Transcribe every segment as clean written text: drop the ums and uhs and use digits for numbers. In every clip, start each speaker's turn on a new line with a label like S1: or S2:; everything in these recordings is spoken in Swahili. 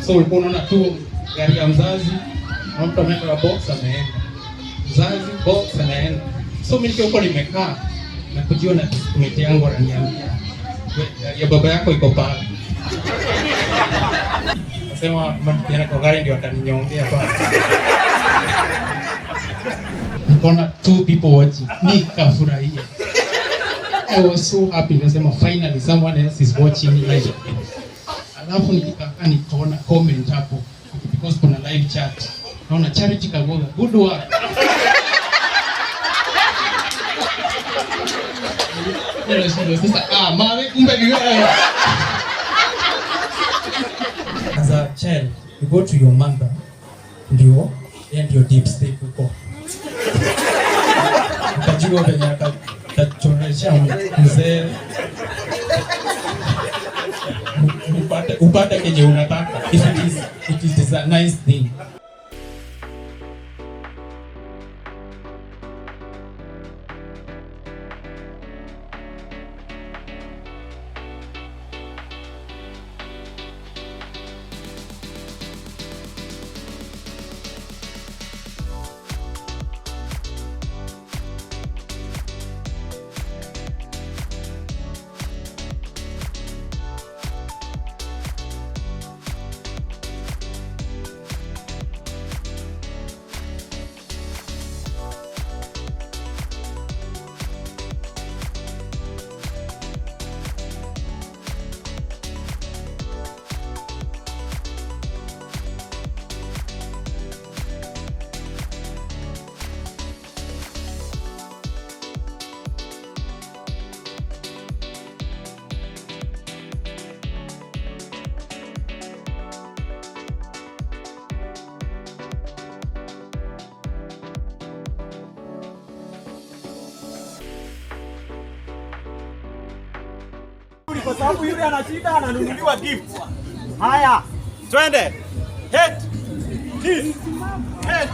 S1: So ulikuwa unaona tu gari ya mzazi na mtu ameenda box ameenda. Mzazi box anaenda. So mimi niko nimekaa na kujiona document yangu ananiambia ya baba yako iko pale. Nasema mama kwa gari ndio ataninyongea pale. Nikaona two people watching. Nikafurahia. I was so happy. Nasema finally someone else is watching live. Alafu nikikaa nikaona comment hapo because kuna live chat. Naona Charity Kagoga, good work. Sasa mama kumbe ni wewe. As a child, you go to your mother, ndio and your deep state uko. Utajua venye atachoresha mzee. Upate kenye unataka. It is a nice thing.
S2: Kwa sababu yule ana shida ananunuliwa gift. Haya, twende. Head, knees, head,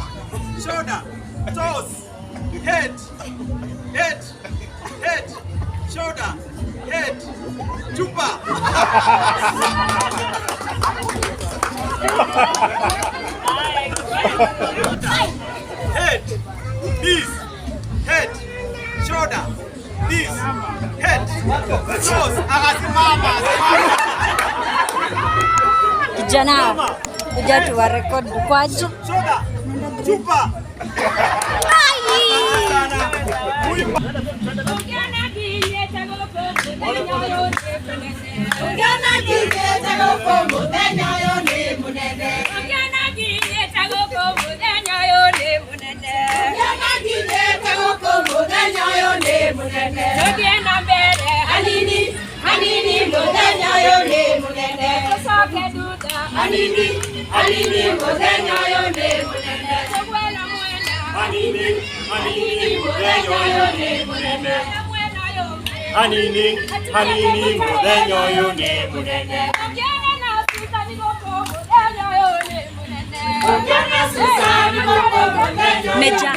S2: shoulder, toes, head, shoulder, head, chupa. Head, knees, head, shoulder, knees, head, toes.
S3: Kijana, kuja tuwa record kwaje?
S2: Shoulder, chupa.
S3: Meja.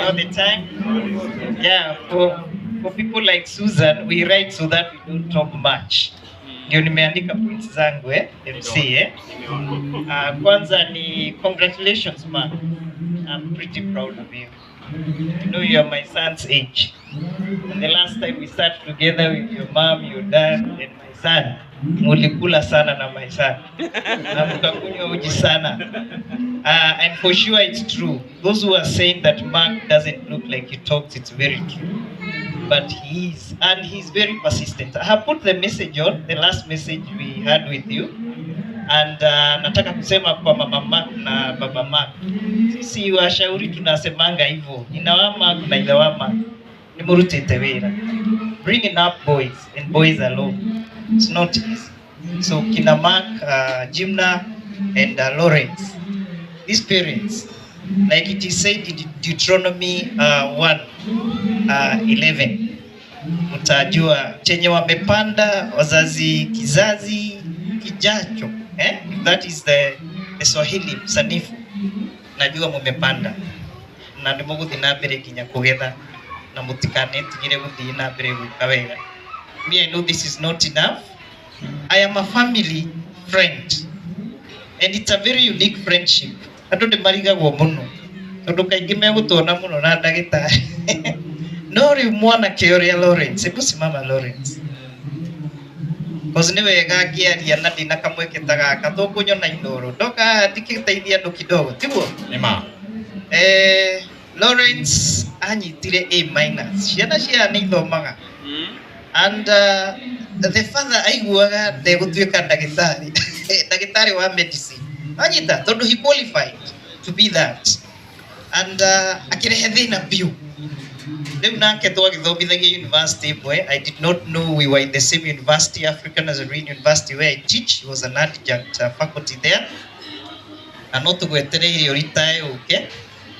S4: All the time. Yeah, for people like Susan, we write so that we don't talk much. Ndio nimeandika points zangu MC kwanza ni congratulations man. I'm pretty proud of you. You know you are my son's age. And the last time we sat together with your mom, your dad and my son, mulikula sana na my son. Na mkakunywa uji sana. And for sure it's true. Those who are saying that Mark doesn't look like he talks, it's very true. But he is, and he's very persistent. I have put the message on, the last message we had with you. And nataka kusema kwa mama Mark na baba Mark. Sisi washauri tunasemanga hivyo. Inawama kuna inawama. Ni murute tewera. Bringing up boys and boys alone. It's not easy. So kina Mark, Jimna and Lawrence. These parents, like it is said in Deuteronomy 1:11, utajua chenye wamepanda wazazi kizazi kijacho. If that is the Swahili sanifu, najua mumepanda na ndimuguthi na mbere kinya kugetha na mutikane tigire guthi na mbere gwika wega. Me, I know this is not enough. I am a family friend, and it's a very unique friendship. Andu ni marigagwo muno tondu kaingi megutona muno na ndagitari no riu mwanake uria Lawrence, hebu simama Lawrence, cause ni wega angiaria na ndina kamweketa gaka tukunyona indoro ndoka ndikiteithia andu kidogo tiguo
S5: Nima.
S4: Lawrence anyitire A-. Ciana cia ni ithomaga. And the father aiguaga ndegutuika ndagitari ndagitari wa medicine anyita tondu he qualified to be that, and akirehe thina biu riu nake twagithomithagia university boy. I did not know we were in the same university, African Nazarene University, where I teach. He was an adjunct faculty there, and not gwetereire retire. Okay,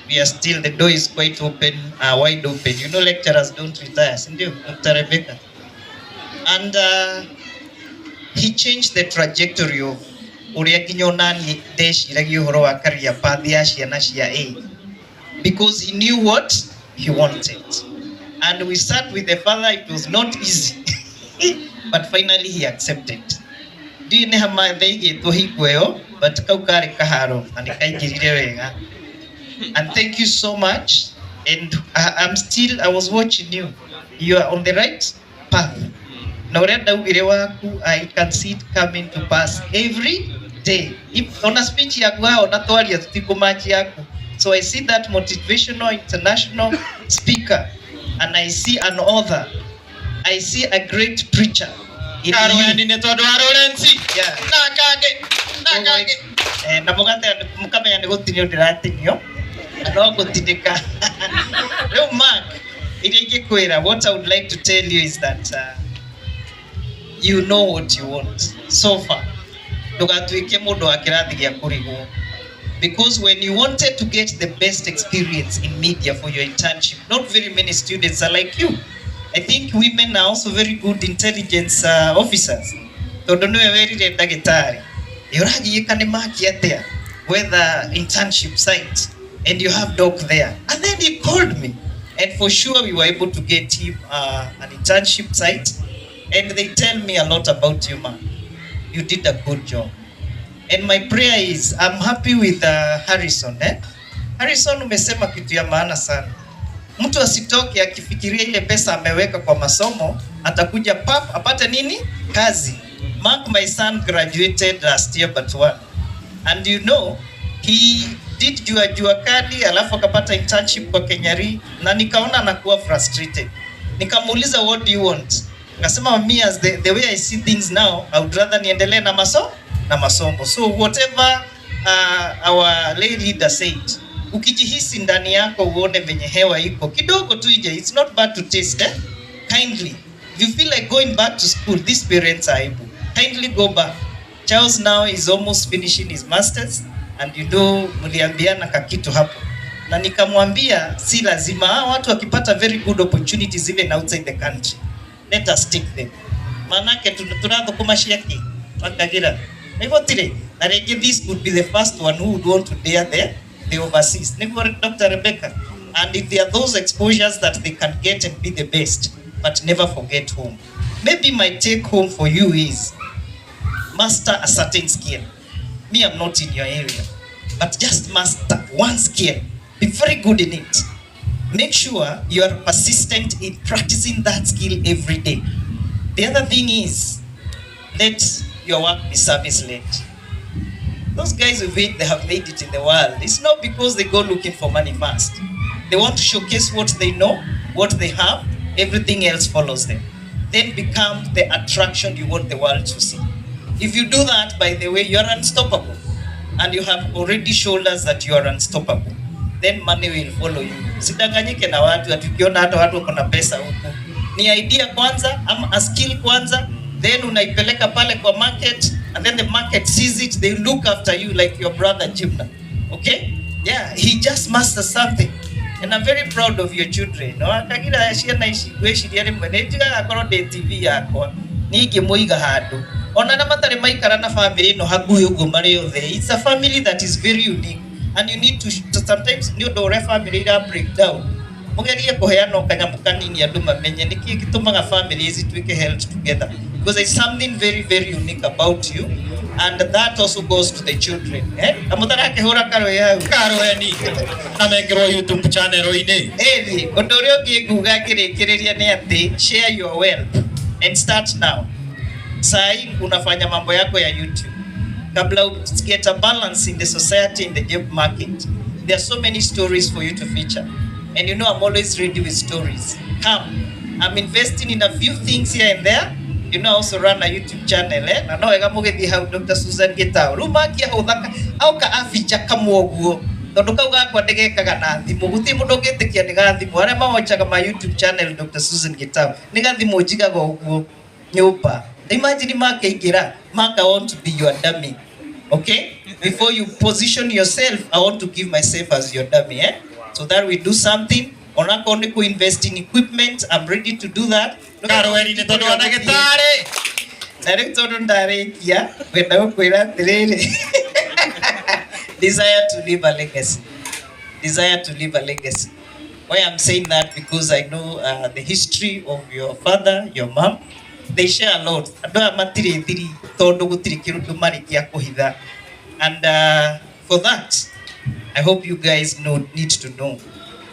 S4: we are still, the door is quite open, wide open. You know, lecturers don't retire, sindio Dr. Rebecca? And he changed the trajectory of uria kinyona ni ndeciragia uhoro wa career path ya ciana cia A, because he knew what he wanted. And we sat with the father. It was not easy but finally he accepted. Ndine hama theigetwo hingweo but kau kari kaharo na nikaingirire wega. And thank you so much. And I was watching you. You are on the right path. Na uria ndaugire waku, I can see it coming to pass every day. If on a speech yaku ona twaria tutikumachi yaku. So I see that motivational international speaker, and I see an author. I see a great preacher. Yeah. Na mugate mukamenya ni gutinio ndiratinio no gutindika. Leo Mark, what I would like to tell you is that you know what you want so far. Ndugatuike mundu wa kirathi gia kurigwo, because when you wanted to get the best experience in media for your internship, not very many students are like you. I think women are also very good intelligence officers. Tondu niwe werire ndagitari yuragiika ni maki atia whether internship site, and you have doc there. And then he called me, and for sure we were able to get him an internship site. And they tell me a lot about you, man. You did a good job. And my prayer is, I'm happy with Harrison. Harrison, umesema kitu ya maana sana. Mtu asitoke akifikiria ile pesa ameweka kwa masomo, atakuja pap apate nini? Kazi. Mark, my son graduated last year but one. And you know, he did jua kadi alafu akapata internship kwa Kenyari, na nikaona anakuwa frustrated. Nikamuuliza, what do you want? Akasema, me as the way I see things now, I would rather niendelee na masomo. So whatever our lay leader said, ukijihisi ndani yako uone venye hewa iko kidogo tu ije, it's not bad to taste, kindly. If you feel like going back to school, these parents are able, kindly go back. Charles now is almost finishing his masters, and you know mliambiana kakitu hapo, na nikamwambia si lazima watu wakipata very good opportunities even outside the country, let us take them. Manake tunathukuma shiaki wakagira hivyo tire, na rege this would be the first one who would want to dare the overseas. Niko Dr. Rebecca, and if there are those exposures that they can get and be the best, but never forget home. Maybe my take home for you is master a certain skill. Me, I'm not in your area, but just master one skill. Be very good in it. Make sure you are persistent in practicing that skill every day. The other thing is, let your work be service-led. Those guys they have made it in the world. It's not because they go looking for money first. They want to showcase what they know, what they have. Everything else follows them. Then become the attraction you want the world to see. If you do that, by the way, you are unstoppable. And you have already showed us that you are unstoppable. Then money will follow you. Sidanganyike na watu atukiona hata watu wako na pesa huko. Ni idea kwanza, ama a skill kwanza, then unaipeleka pale kwa market, and then the market sees it, they look after you like your brother Jimna. Okay? Yeah, he just masters something. And I'm very proud of your children. No, akagira ashia na ishi yale mwenetiga akoro de TV yako. Nige muiga hadu. Ona na matare maikara na family no haguyo gumare othe. It's a family that is very unique, and you need to sometimes new dore family that break down. mugerie kuheana kanyamu kanini andu mamenye niki gitumaga families twike held together, because there is something very very unique about you, and that also goes to the children. Amutara kehura karo ya ni na mengiro YouTube channel ine undu uria ungi nguga ngirikiria ni ati share your wealth and start now. Sai unafanya mambo yako ya YouTube kabla get a balance in the society, in the job market. There are so many stories for you to feature, and you know I'm always ready with stories. Come, I'm investing in a few things here and there. You know, I also run a YouTube channel. Na no ega mugethi hau Dr. Susan Gitau rumakia huthaka au ka aficha kamwoguo tondu kau gakwa ndegekaga na thimu guti mundu ngitikia ni gathimu aria mawachaga ma YouTube channel Dr. Susan Gitau ni gathimu njigaga uguo nyumba. Imagine Mark Igira, Mark, I want to be your dummy. Okay? Before you position yourself, I want to give myself as your dummy. So that we do something. Onako only to invest in equipment. I'm ready to do that. Karweri ni todo wanagetare. Director ndare kia. Wenda ukwira tirele. Desire to leave a legacy. Desire to leave a legacy. Why I'm saying that? Because I know the history of your father, your mom. They share a lot. And for that, I hope you guys need to know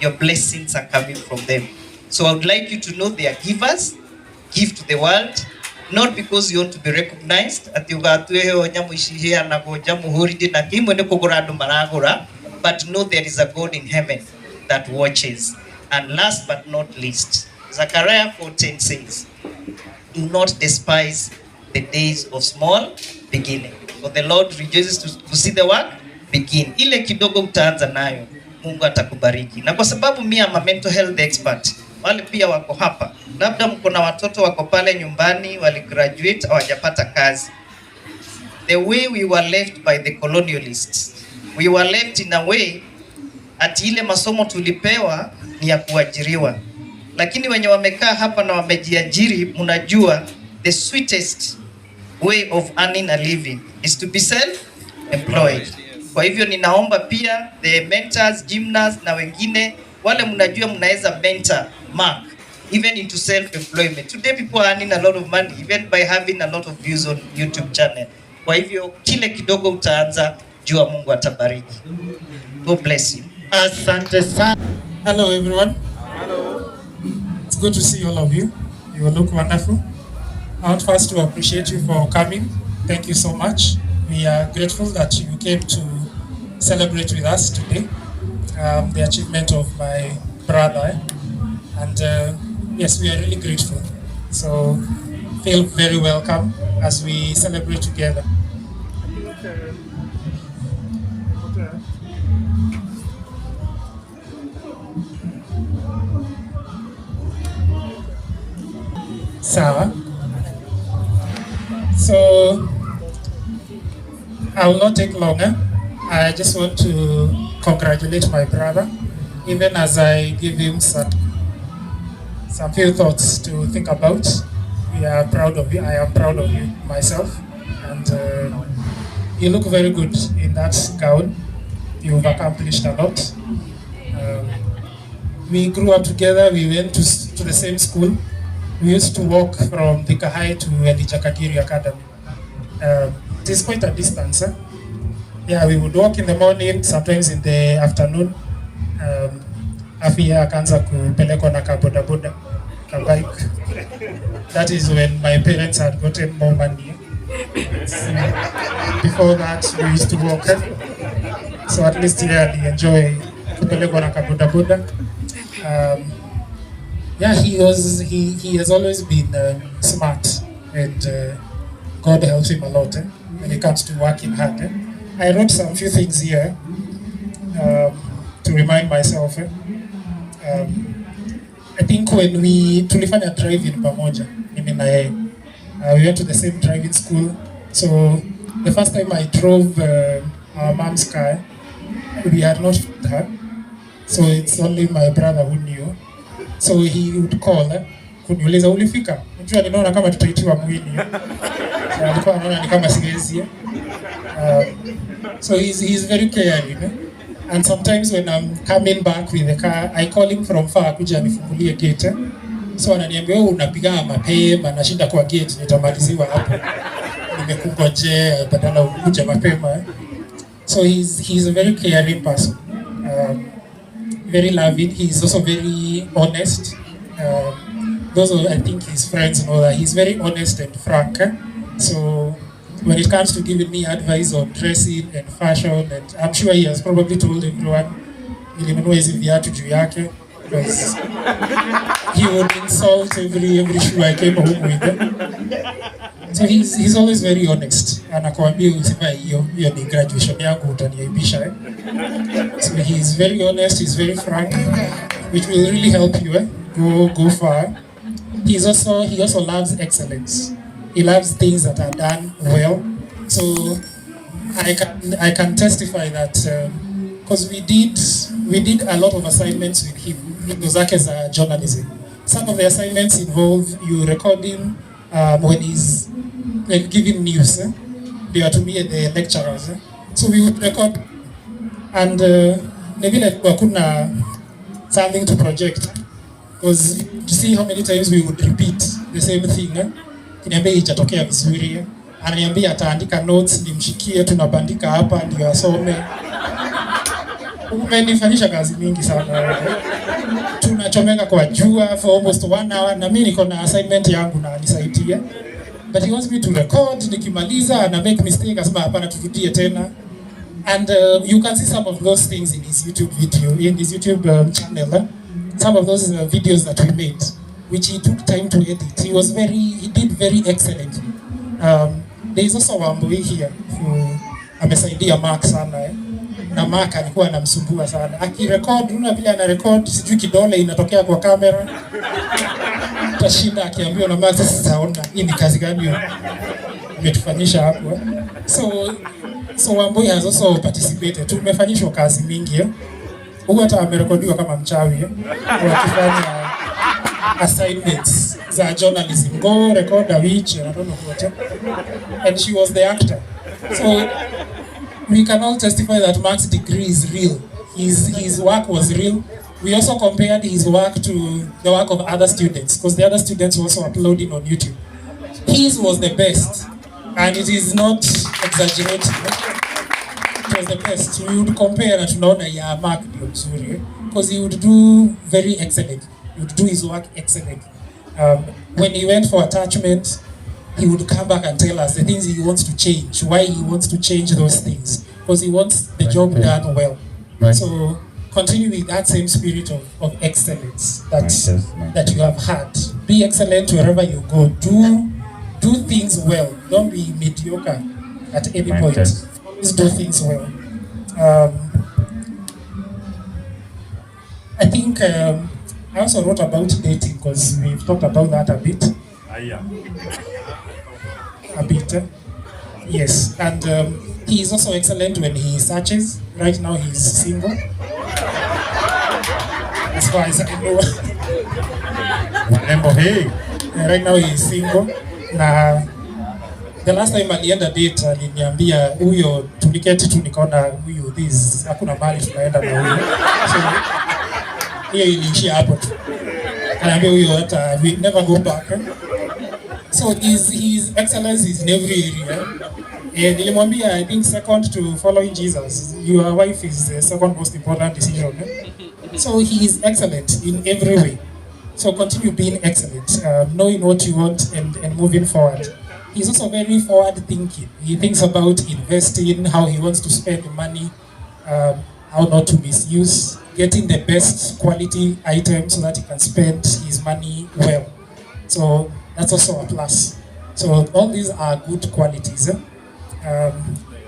S4: your blessings are coming from them. So I would like you to know they are givers. Give to the world, not because you want to be recognized, but know there is a God in heaven that watches. And last but not least, Zechariah 4:10 says, do not despise the days of small beginning. For the Lord rejoices to see the work begin. Ile kidogo utaanza nayo, Mungu atakubariki. Na kwa sababu mimi am a mental health expert, wale pia wako hapa. Labda mko na watoto wako pale nyumbani, wali graduate, hawajapata kazi. The way we were left by the colonialists, we were left in a way ati ile masomo tulipewa ni ya kuajiriwa. Lakini wenye wamekaa hapa na wamejiajiri, mnajua the sweetest way of earning a living is to be self-employed. Kwa hivyo ninaomba pia the mentors, gymnasts na wengine wale mnajua mnaweza mentor Mark even into self-employment. Today people are earning a lot of money even by having a lot of views on YouTube channel. Kwa hivyo kile kidogo utaanza, jua Mungu atabariki. God bless you.
S1: Asante sana. Hello everyone. It's good to see all of you. You look wonderful. I want first to appreciate you for coming. Thank you so much. We are grateful that you came to celebrate with us today the achievement of my brother. And yes, we are really grateful. So feel very welcome as we celebrate together. Sawa. So I will not take longer. I just want to congratulate my brother, even as I give him some few thoughts to think about. We are proud of you. I am proud of you myself, and you look very good in that gown. You've accomplished a lot. We grew up together. We went to the same school. We used to walk from the Kahai to Elijah Kakiri Academy. It is quite a distance. Yeah, we would walk in the morning, sometimes in the afternoon. Afia akaanza kupelekwa na kabodaboda, kabike. That is when my parents had gotten more money. Before that, we used to walk. So at least yeah, we enjoy kupelekwa na kabodaboda. Yeah, he has always been smart, and God helps him a lot when it comes to working hard. I wrote some few things here to remind myself. I think when we tulifanya driving pamoja, mimi na yeye, we went to the same driving school. So the first time I drove our mom's car, we had not her, so it's only my brother who knew. So he would call kuniuliza ulifika, unajua ninaona kama tutaitiwa mwili. So alikuwa anaona ni kama siwezi. So he's very caring, And sometimes when I'm coming back with the car, I call him from far kuja anifungulie gate. So ananiambia wewe unapiga mapema, nashinda kwa gate, nitamaliziwa hapo. Nimekungojea badala ukuje mapema. So he's a very caring person. Very loving. He's also very honest. Those are, I think, his friends know that he's very honest and frank. So when it comes to giving me advice on dressing and fashion, and I'm sure he has probably told everyone, nilinunua hizi viatu juu yake, because he would insult every shoe I came home with. So he's always very honest. Anakuambia usivae hiyo ni graduation yangu utaniaibisha. So he's very honest, he's very frank, which will really help you go far. He also loves excellence. He loves things that are done well. So I can testify that because we did a lot of assignments with him in zake za journalism. Some of the assignments involve you recording when he's like giving news. They are to me the lecturers. So we would record, and maybe like kuna something to project, because to see how many times we would repeat the same thing. Kiniambia itatokea vizuri, ananiambia ataandika notes nimshikie, tunabandika hapa ndio asome. Umenifanyisha kazi mingi sana. Tunachomeka kwa jua for almost 1 hour, na mimi niko na assignment yangu na nisaidia. But he wants me to record, nikimaliza ana make mistake, asema hapana turudie tena. And you can see some of those things in his YouTube video, in his YouTube channel. Some of those videos that we made, which he took time to edit. He did very excellently. There is also Wambui here who amesaidia Mark sana. Na Mark alikuwa anamsumbua sana. Akirecord, una vile ana record, sijui kidole inatokea kwa kamera. Tashinda akiambiwa na Mark, sasa ona hii ni kazi gani hiyo umetufanyisha hapo. So Wambui has also participated. Tumefanyishwa kazi mingi. Huwa hata amerekodiwa kama mchawi wakifanya assignments za journalism. Go record a witch, I don't know what. And she was the actor. So we can all testify that Mark's degree is real. His work was real. We also compared his work to the work of other students, because the other students were also uploading on YouTube. His was the best, and it is not exaggerating. It was the best. We would compare na tunaona ya Mark ndio mzuri, because he would do very excellent. He would do his work excellent. When he went for attachment, he would come back and tell us the things he wants to change, why he wants to change those things, because he wants the job done well.
S5: Right.
S1: So continue with that same spirit of excellence that you have had. Be excellent wherever you go. Do things well. Don't be mediocre at any point. Just do things well. I think I also wrote about dating, because we've talked about that a bit. A bit. Yes, and he is also excellent when he searches. Right now he's single. As far as I know. Right now he's single. Na the last time alienda date aliniambia huyo tuliketi tu nikaona huyo this hakuna mahali tunaenda na huyo. So hiyo iliishia hapo tu. Anaambia huyo hata we never go back. So his excellence is in every area. Nilimwambia I think second to following Jesus, your wife is the second most important decision. So he is excellent in every way. So continue being excellent, knowing what you want and moving forward. He's also very forward thinking. He thinks about investing, how he wants to spend money, how not to misuse, getting the best quality items so that he can spend his money well. So that's also a plus. So all these are good qualities.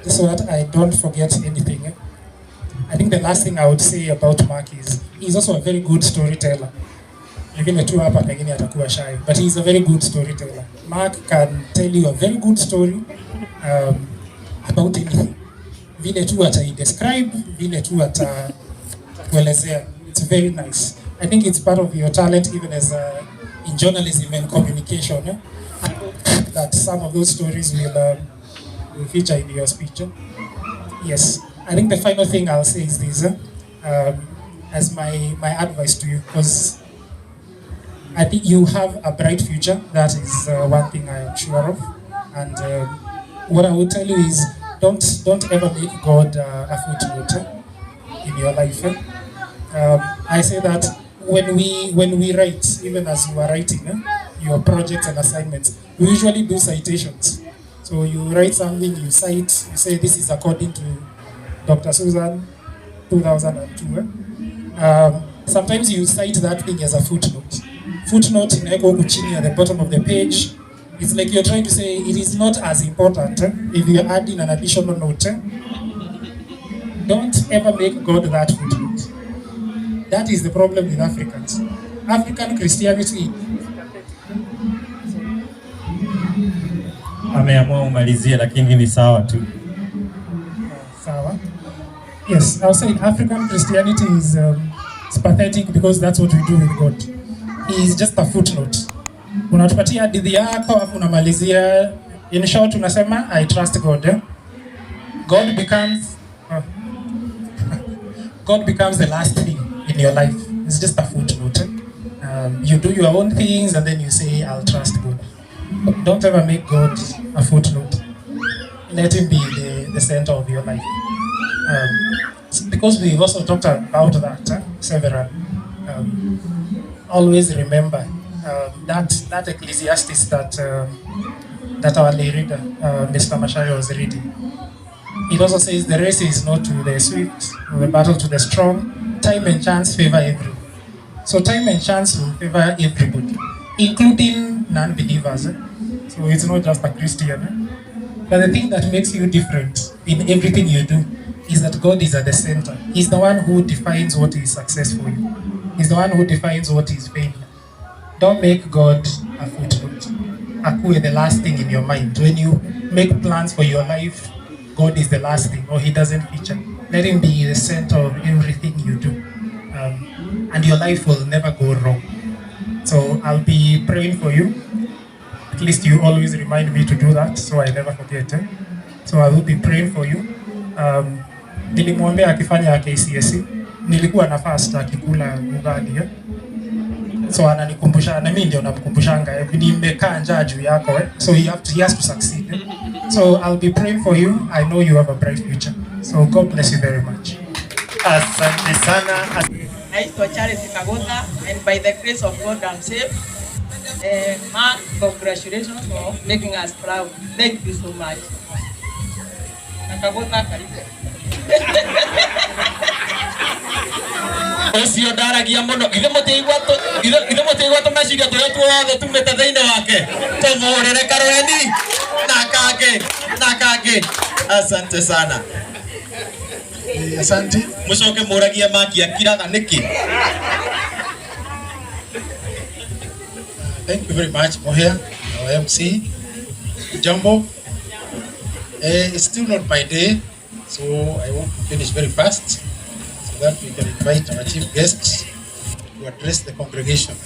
S1: Just so that I don't forget anything. I think the last thing I would say about Mark is he's also a very good storyteller. Pengine tu hapa pengine atakuwa shy, but he's a very good storyteller. Mark can tell you a very good story about anything. Vile tu describe, vile tu kuelezea. It's very nice. I think it's part of your talent even as in journalism and communication. I hope that some of those stories will feature in your speech. Yes.
S5: I think the final thing I'll say is this, as my advice to you, because I think you have a bright future. That is one thing I am sure of. And what I would tell you is, don't ever make God a footnote in your life. I say that when we write, even as you are writing your projects and assignments, we usually do citations. So you write something, you cite, you say this is according to Dr. Susan, 2002. Sometimes you cite that thing as a footnote. Footnote in Eko Kuchini at the bottom of the page. It's like you're trying to say it is not as important if you're adding an additional note. Don't ever make God that footnote. That is the problem with Africans. African Christianity.
S6: Ameamua umalizie lakini ni sawa tu.
S5: Sawa. Yes, I'll say African Christianity is pathetic because that's what we do with God. He is just a footnote. Unatupatia hadithi yako afu unamalizia, in short unasema I trust God. God becomes the last thing in your life. It's just a footnote. You do your own things and then you say I'll trust God. Don't ever make God a footnote. Let him be the center of your life. Because we've also talked about that several. Always remember that Ecclesiastes that our lay reader, Mr. Mashari, was reading. It also says the race is not to the swift, or the battle to the strong. Time and chance favor everyone. So time and chance will favor everybody, including non-believers. So it's not just a Christian. But the thing that makes you different in everything you do is that God is at the center. He's the one who defines what is success for you. He's the one who defines what is failure. Don't make God a footnote. Akue the last thing in your mind. When you make plans for your life, God is the last thing, or he doesn't feature. Let him be the center of everything you do. And your life will never go wrong. So I'll be praying for you. At least you always remind me to do that, so I never forget. So I will be praying for you. Nilimwambia akifanya KCSE, nilikuwa na fast akikula ugali. So ananikumbusha, na mimi ndio namkumbushanga, nimekaa njaa juu yako. So he has to succeed. So I'll be praying for you. I know you have a bright future. So God bless you very much.
S6: Asante sana.
S7: Naitwa Charity Kagotha, and by the grace of God I'm saved. Mark, congratulations for making us proud. Thank you so much. Kagotha, karibu.
S6: Osio ndaragia muno ithe mutigwa meciria turia tuothe tumite thiini wake tumurire karweni na kangi. Asante sana.
S5: Asante.
S6: Mucoke muragie maki akiraga niki.
S5: Thank you very much, Mohia, our MC. Jambo. It's still not my day, so I want to finish very fast so that we can invite our chief guests to address the congregation.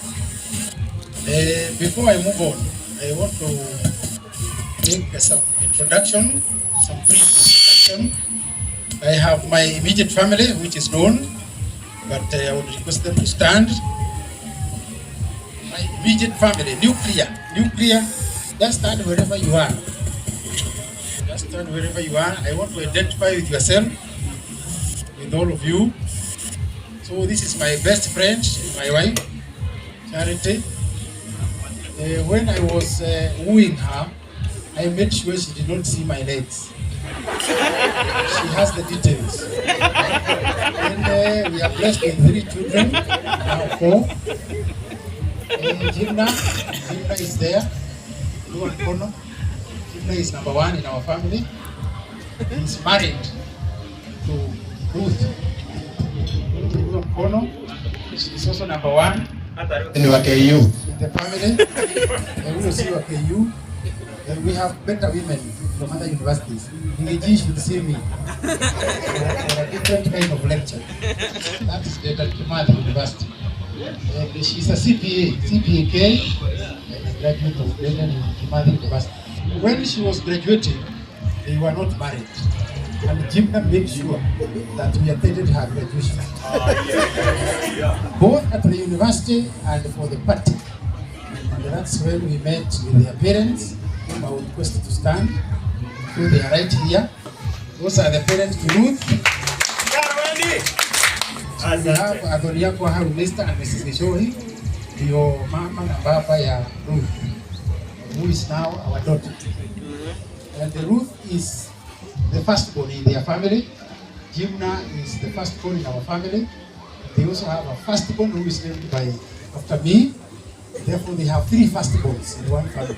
S5: Before I move on, I want to make some introduction, some brief introduction. I have my immediate family, which is known, but I would request them to stand. My immediate family, nuclear, just stand wherever you are. Just stand wherever you are. I want to identify with yourself, with all of you. So this is my best friend, my wife, Charity. When I was wooing her, I made sure she did not see my legs. She has the details. And we are blessed with 3 children, now 4. Jimna is there. Jimna is number 1 in our family. He's married to Ruth. She is also number 1 in the family. We will see KU. We have better women from other universities. Ngeji should see me for a different kind of lecture. That is Dr. Kimathi University. She's a CPA, graduate of Kimathi University. When she was graduating, they were not married.
S8: And Jimna made sure that we attended her graduation. Both at the university and for the party. And that's when we met with their parents, whom I would request to stand. So they are right here. Those are the parents to Ruth. And we have Adoriako Haru Mr. and Mrs. Gishohi, your mama and baba ya Ruth, who is now our daughter. And Ruth is the firstborn in their family. Jimna is the firstborn in our family. They also have a firstborn who is named after me. Therefore, they have 3 firstborns in one family.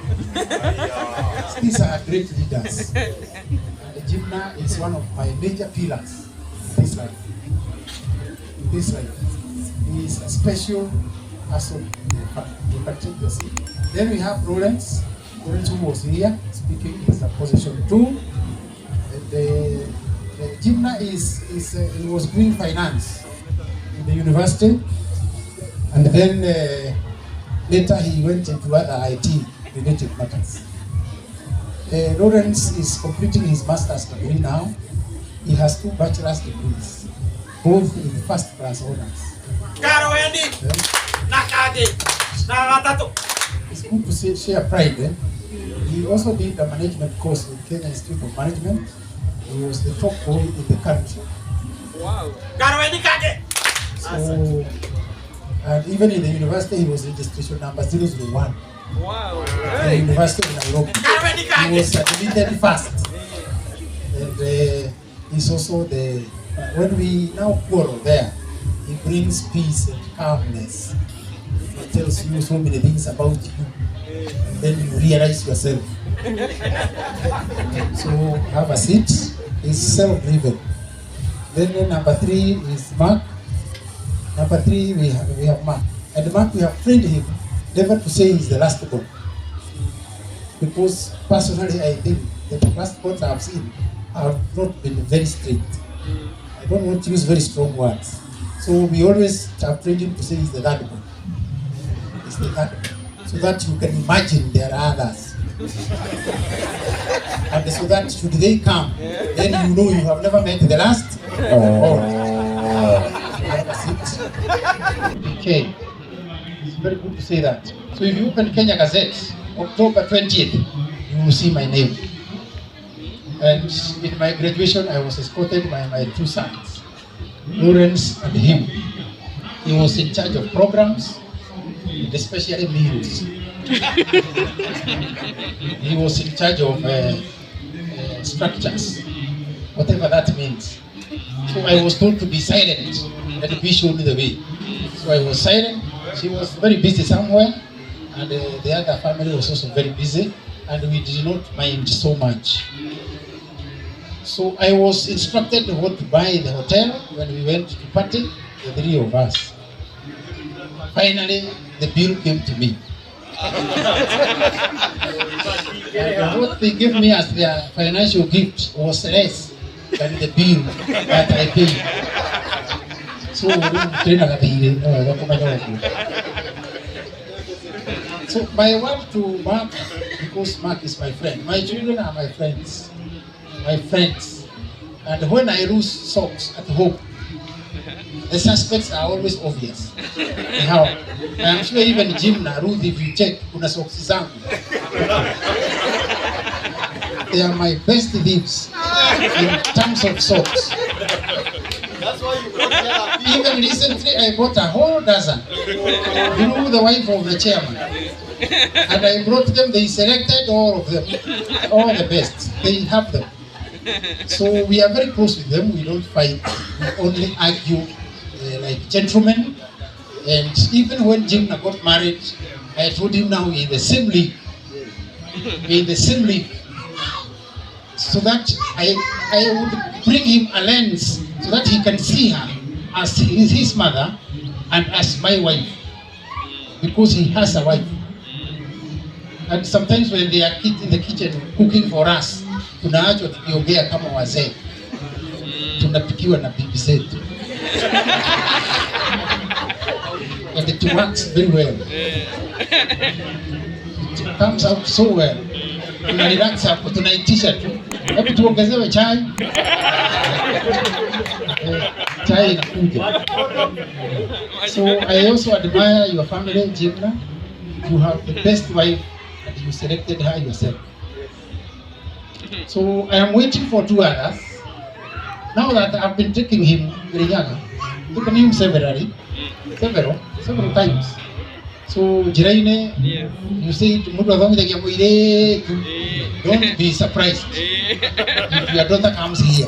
S8: These are great leaders. And Jimna is one of my major pillars in this life. He is a special person. You can take your seat. Then we have Lawrence. Lawrence, who was here speaking, is a position 2. The Jimna he was doing finance in the university, and then later he went into other IT related matters. Lawrence is completing his master's degree now. He has 2 bachelor's degrees, both in first class honors. It's good to share pride. He also did a management course with Kenya Institute of Management. He was the top boy in the country. Wow. So, and even in the university, he was registration number 001. Wow. The University of Nairobi. He was admitted first. And he's also when we now quarrel there, he brings peace and calmness. He tells you so many things about you. And then you realize yourself. So have a seat. He's self-driven. Then number 3 is Mark. Number 3 we have Mark. And Mark, we have trained him never to say he's the last born. Because personally I think that the last borns I have seen have not been very strict. I don't want to use very strong words. So we always have trained him to say he's the third born. He's the third born. So that you can imagine there are others. And so that should they come, then you know you have never met the last. Okay, it's very good to say that. So if you open Kenya Gazette, October 20th, you will see my name. And in my graduation, I was escorted by my 2 sons, Lawrence and him. He was in charge of programs, and especially meals. He was in charge of structures, whatever that means. So I was told to be silent and be shown the way. So I was silent. She was very busy somewhere, and the other family was also very busy, and we did not mind so much. So I was instructed what to buy in the hotel when we went to party, the 3 of us. Finally, the bill came to me. And what they gave me as their financial gift was less than the bill that I paid. So my word to Mark, because Mark is my friend. My children are my friends. And when I lose socks at home, the suspects are always obvious. How? I'm sure even Jim na Ruth, if you check, kuna socks zangu. They are my best thieves in terms of socks.
S2: That's why you brought them.
S8: Even recently, I bought a whole dozen. Through the wife of the chairman. And I brought them, they selected all of them. All the best. They have them. So we are very close with them. We don't fight. We only argue like gentlemen. And even when Jim got married, I told him now we're in the same league. We're in the same league. So that I would bring him a lens so that he can see her as his mother and as my wife. Because he has a wife. And sometimes when they are in the kitchen cooking for us, tunaachwa tukiongea kama wazee, tunapikiwa na bibi zetu. And it works very well. It comes out so well. Tunarelax hapo, tunaitisha tu. Hebu tuongezewe chai. Chai inakuja. So I also admire your family, Jimna. You have the best wife and you selected her yourself. So I am waiting for 2 others. Now that I've been taking him very young, taken him several times. So Jiraine, you say to don't be surprised if your daughter comes here.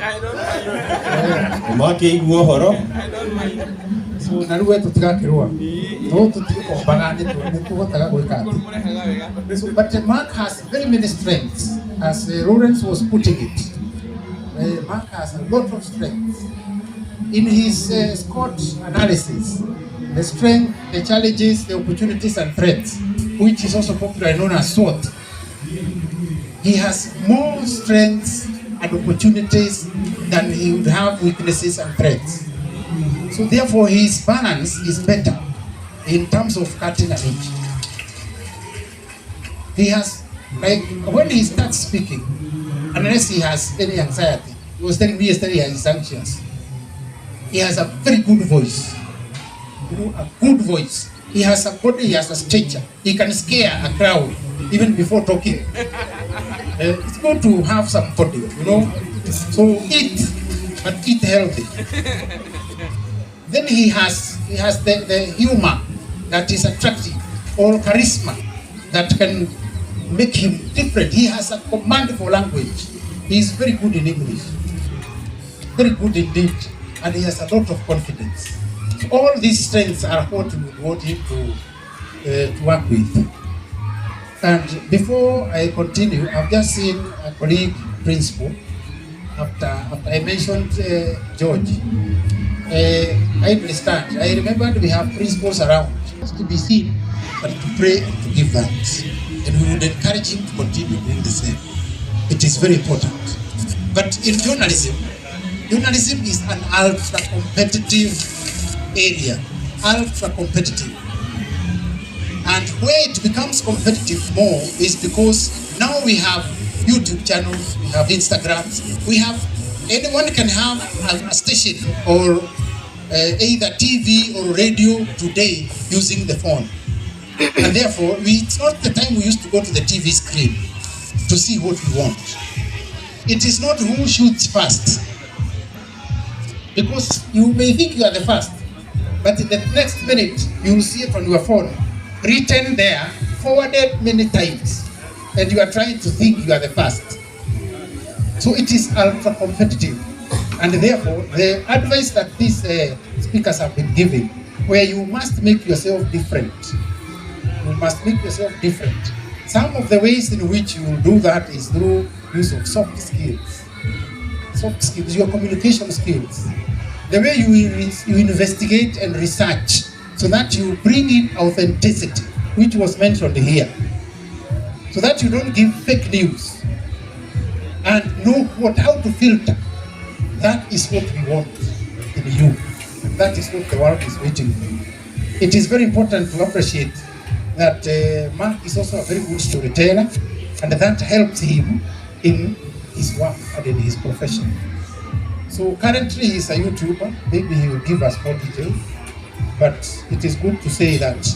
S8: So naruwe tutigakirwa. No tutiko bagane tukotaga gweka. So but Mark has very many strengths, as Lawrence was putting it. Mark has a lot of strengths. In his SWOT analysis, the strength, the challenges, the opportunities and threats, which is also popularly known as SWOT, he has more strengths and opportunities than he would have weaknesses and threats. So therefore his balance is better in terms of cutting and edge. He has, like when he starts speaking, unless he has any anxiety, he was telling me yesterday he is anxious. He has a very good voice. A good voice. He has a body, he has a stature. He can scare a crowd even before talking. It's good to have some body, So eat, but eat healthy. Then he has the humor that is attractive, or charisma that can make him different. He has a command for language. He is very good in English. Very good indeed. And he has a lot of confidence. So all these strengths are what we would want him to work with. And before I continue, I've just seen a colleague principal after I mentioned George. I understand. I remember we have principals around to be seen, but to pray and to give thanks. And we would encourage him to continue doing the same. It is very important. But in journalism is an ultra-competitive area. Ultra-competitive. And where it becomes competitive more is because now we have YouTube channels, we have Instagrams, anyone can have a station or either TV or radio today using the phone. And therefore, it's not the time we used to go to the TV screen to see what we want. It is not who shoots first. Because you may think you are the first, but in the next minute, you will see it on your phone, written there, forwarded many times, and you are trying to think you are the first. So it is ultra competitive, and therefore the advice that these speakers have been giving, where you must make yourself different. You must make yourself different. Some of the ways in which you will do that is through use of soft skills. Soft skills, your communication skills. The way you investigate and research, so that you bring in authenticity, which was mentioned here. So that you don't give fake news. And know how to filter. That is what we want in you. And that is what the world is waiting for. It is very important to appreciate that Mark is also a very good storyteller, and that helps him in his work and in his profession. So currently he's a YouTuber. Maybe he will give us more details. But it is good to say that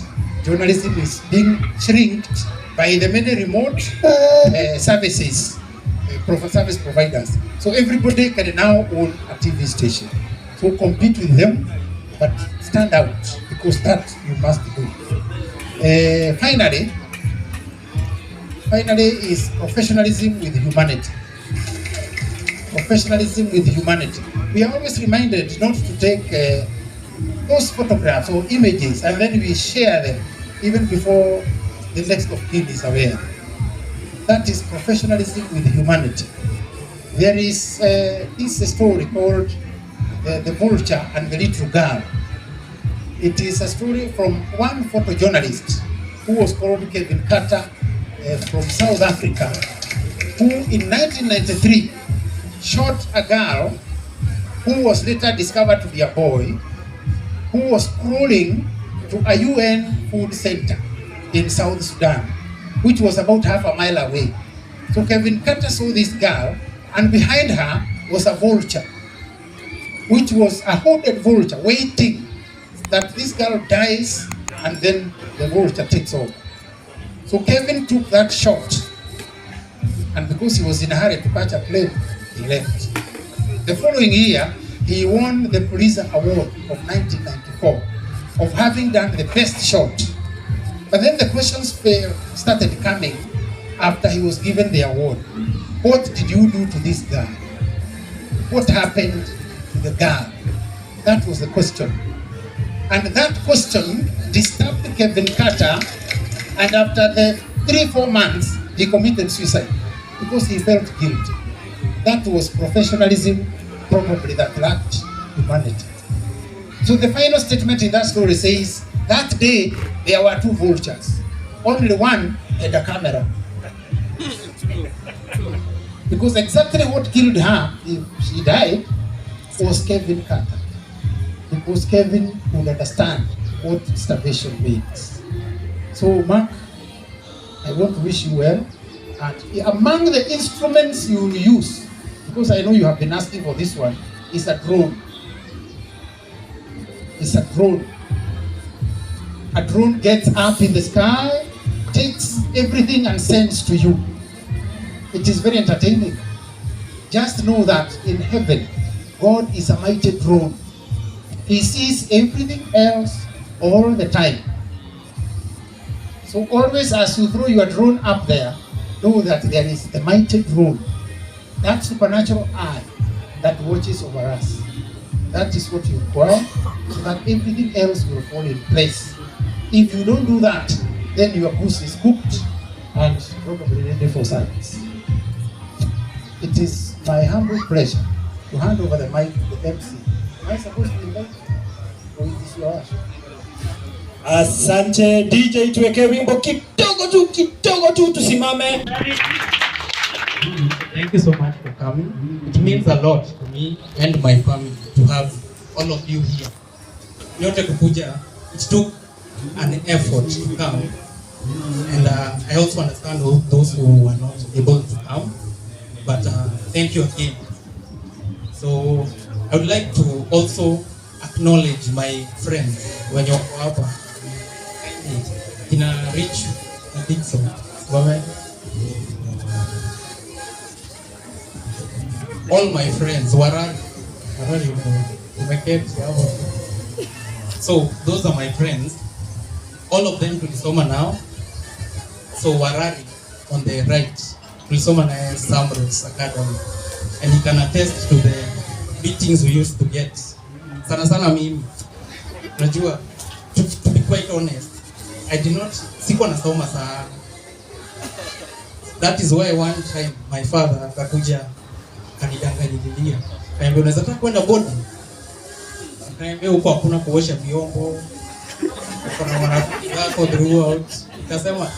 S8: journalism is being shrinked by the many remote service providers. So everybody can now own a TV station. So compete with them, but stand out, because that you must do. Finally is professionalism with humanity. Professionalism with humanity. We are always reminded not to take those photographs or images and then we share them even before the next of kin is aware. That is professionalism with humanity. There is this story called The Vulture and the Little Girl. It is a story from one photojournalist who was called Kevin Carter from South Africa, who in 1993 shot a girl who was later discovered to be a boy, who was crawling to a UN food center in South Sudan, which was about half a mile away. So Kevin Carter saw this girl And behind her was a vulture, which was a hooded vulture waiting that this girl dies and then the vulture takes over. So Kevin took that shot, and because he was in a hurry to catch a plane, he left. The following year, he won the Pulitzer Award of 1994 of having done the best shot. But then the questions started coming after he was given the award. What did you do to this girl? What happened to the girl? That was the question. And that question disturbed Kevin Carter, and after the 3-4 months, he committed suicide because he felt guilty. That was professionalism, probably, that lacked humanity. So the final statement in that story says, that day there were 2 vultures. Only one had a camera. Because exactly what killed her, if she died, was Kevin Carter. Because Kevin would understand what starvation means. So Mark, I want to wish you well. And among the instruments you will use, because I know you have been asking for this one, is a drone. It's a drone. A drone gets up in the sky, takes everything and sends to you. It is very entertaining. Just know that in heaven, God is a mighty drone. He sees everything else all the time. So always as you throw your drone up there, know that there is a mighty drone, that supernatural eye that watches over us. That is what you require, so that everything else will fall in place. If you don't do that, then your goose is cooked and probably ready for service. It is my humble pleasure to hand over the mic to the MC. Am I supposed to invite you? Or it is yours?
S6: Asante DJ, tuweke wimbo kidogo tu tusimame.
S1: Thank you so much for coming. It means a lot to me and my family to have all of you here. Yote kukuja, it took an effort to come, and I also understand those who were not able to come, but thank you again. So I would like to also acknowledge my friends when you're hapa. Ina Rich na Dixon. All my friends, Warari, so those are my friends. All of them tulisoma now. So Warari on the right, tulisoma na Samros Academy, and he can attest to the meetings we used to get. Sana mimi, unajua, to be quite honest, I did not sikuwa nasoma sana. That is why one time my father akakuja kanidanganyia. Kaambia unaweza taka kwenda boarding. Kaambia huko hakuna kuosha vyombo. Kuna marafiki wako throughout. Nikasema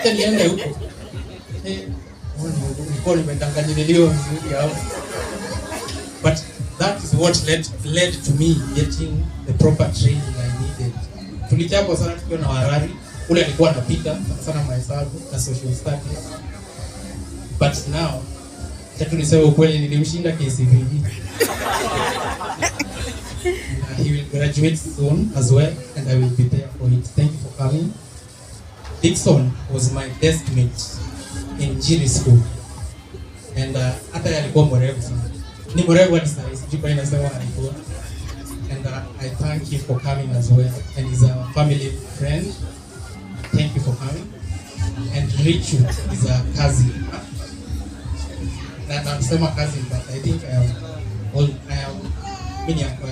S1: acha niende huko. Nilikuwa nimedanganyiliwa vizuri hapo. But that is what led to me getting the proper training I needed. Tulichapa sana tukiwa na Warari. Ule alikuwa anapita sana mahesabu na social studies. But now, tatu niseme ukweli nilimshinda KCPE. He will graduate soon as well, and I will be there for it. Thank you for coming. Dixon was my desk mate in Njiri School. And hata alikuwa mwerevu sana. Ni mwerevu hadi sasa, sijui kwa nini nasema alikuwa. And I thank him for coming as well. And he's a family friend. Thank you for coming. And Richu is a cousin. And I'm saying my cousin, but I think I am many uncle.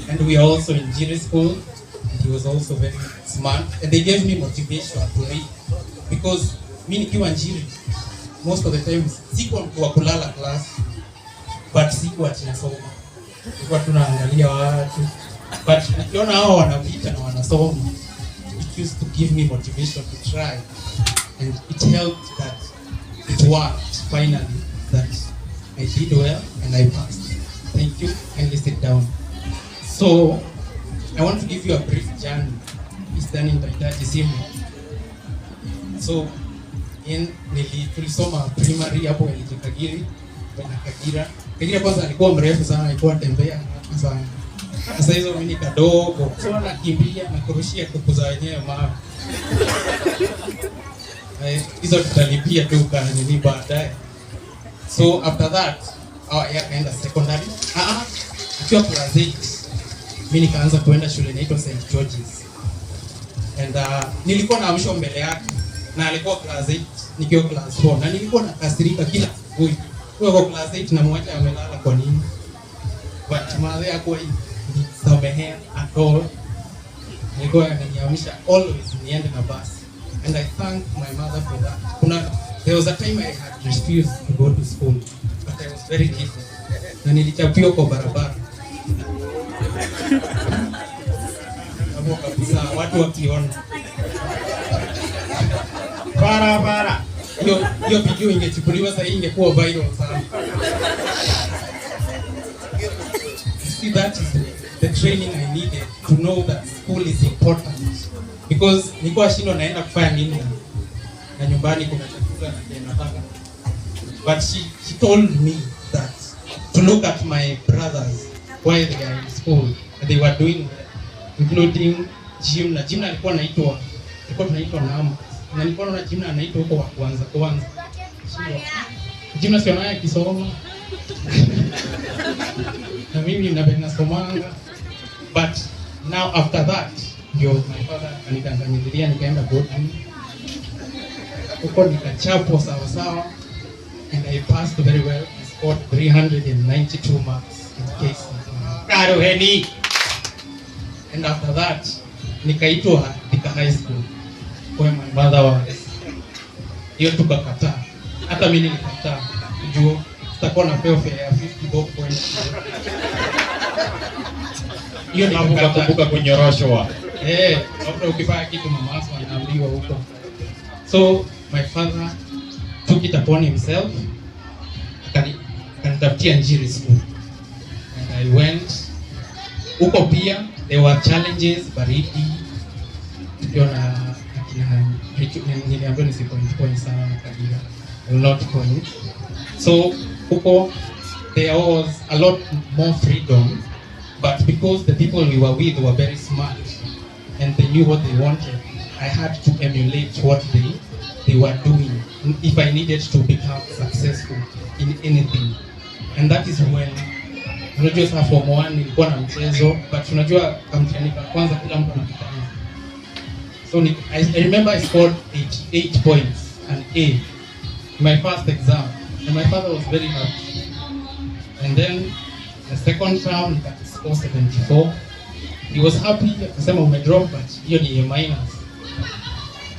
S1: And we are also in Njiri School. And he was also very smart. And they gave me motivation to read. Because me nikiwa Njiri, most of the times, sikuwa mtu wa kulala class, but sikuwa tunasoma. Sikuwa tunaangalia watu. But nikiona hao wanapita na wanasoma, it used to give me motivation to try. And it helped that it worked finally, that I did well and I passed. Thank you, and sit down. So, I want to give you a brief journey. It's done in Taitaji Simu. So, tulisoma primary hapo Kagiri na Kagira kwanza alikuwa mrefu sana, alikuwa tembea sana. Sasa hizo mimi ni kadogo, so nakimbia na kurushia kuku za wenyewe mawe. Hizo tutalipia tu kwa nini baadaye. So after that akaenda secondary. Akiwa class 8 mimi nikaanza kuenda shule inaitwa St. George's. And nilikuwa naamshwa mbele yake na alikuwa class 8 nikiwa class 4 na nilikuwa nakasirika kila asubuhi. Kwa class 8 na mwacha amelala kwa nini? But mother yako samehea at all. Nilikuwa ananiamsha always niende na bus. And I thank my mother for that. There was a time I had refused to go to school, but I was very busy. Na nilichapiwa kwa barabara. Hapo kabisa watu wakiona. Barabara. Hiyo video ingechukuliwa sasa ingekuwa viral sana. See, that is the training I needed to know that school is important. Because nilikuwa shindo naenda kufanya nini na nyumbani kuna chakula na nataka. But she told me that to look at my brothers while they are in school, they were doing including gym alikuwa anaitwa NAM. Na nilikuwa naona gym anaitwa huko wa kwanza. Gym sio naye kisoma. Na mimi nasomanga. But now after that, my father anikanganyia nikaenda boarding. Huko nikachapo sawa and I passed very well. I scored 392 marks in case. Karoheni. And after that, nikaitwa Thika High School where my mother was. Hiyo tukakataa. Hata mimi nilikataa. Juu tutakuwa na pay fare ya 50 bob points. Hiyo nikakumbuka kunyoroshwa. After ukifanya kitu mama yako anaambiwa huko. So my father took it upon himself. Akanitafutia Njiri School. And I went. Huko pia there were challenges, baridi. Tukiona niliambiwa nisipoint sana kabisa. I will not point. So huko there was a lot more freedom, but because the people we were with were very smart and they knew what they wanted, I had to emulate what they were doing if I needed to become successful in anything. And that is when unajua sasa form 1 nilikuwa na mchezo, but unajua kamtani kwanza kila mtu anataka. So I remember I scored 88 points and A in my first exam, and my father was very happy. And then the second term I scored 74. He was happy, akasema umedrop, but hiyo ni A minus.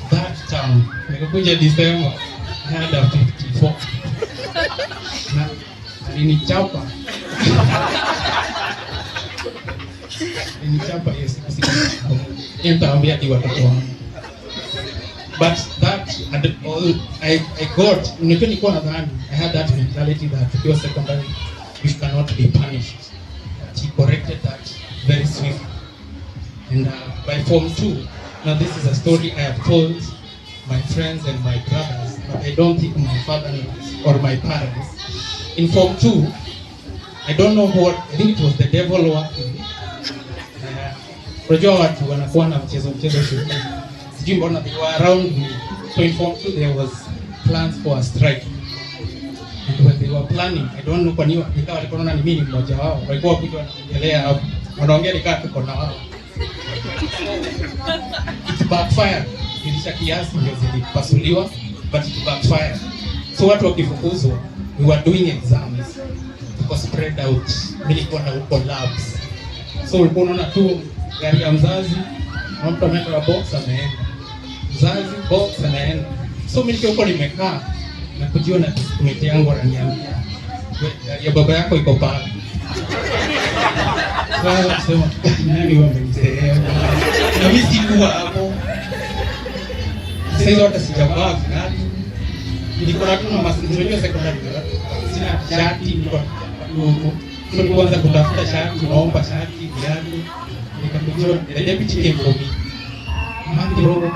S1: That term nikakuja December I had a 54. Na alinichapa. Alinichapa hiyo siku. Nitaambia hadi watoto wangu. But that and all I got, unajua nilikuwa nadhani I had that mentality that if you're secondary you cannot be punished. But he corrected that very swiftly. And by form 2, now this is a story I have told my friends and my brothers, but I don't think my father knows or my parents. In form 2, I don't know what, I think it was the devil working. Unajua watu wanakuwa na mchezo shule. Sijui mbona they were around me. So in form 2 there was plans for a strike. And when they were planning, I don't know kwa nini nikawa walikuwa wanaona ni mimi mmoja wao. Walikuwa kuja wanaongelea hapo. Wanaongea nikaa tuko na wao. It backfired. Nilisha kiasi ndio zilipasuliwa, but it backfired. So watu wakifukuzwa, we were doing exams. Tuko spread out. Nilikuwa na uko labs. So ulikuwa unaona tu gari ya mzazi, na mtu ameenda box anaenda. Mzazi box anaenda. So mimi niko huko nimekaa na kujiona committee yangu ananiambia, ya baba yako iko pale. Sema nani wamemsaidia? Na mimi sikuwa hapo. Sasa hata sijavaa viatu. Nilikuwa tu na masinzo secondary. Sina shati, nilikuwa tulianza kutafuta shati, tunaomba shati, viatu. Nikakujua the deputy came for me. kidogo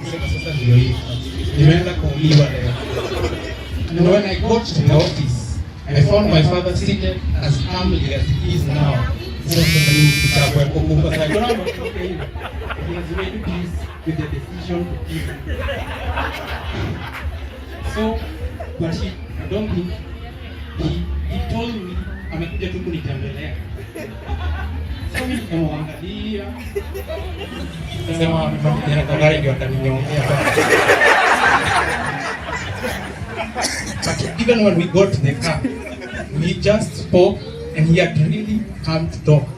S1: sasa ndio hii. Nimeenda kuuliwa leo. And when I got to the office, I found my father seated as calmly as he is now. So he has made peace with the decision to keep. So, but I don't think he told me amekuja tu kunitembelea. So mimi nikamwangalia. Sema amefanya kwa gari ndio ataninyongea. But even when we got to the car, we just spoke and he had really come to talk.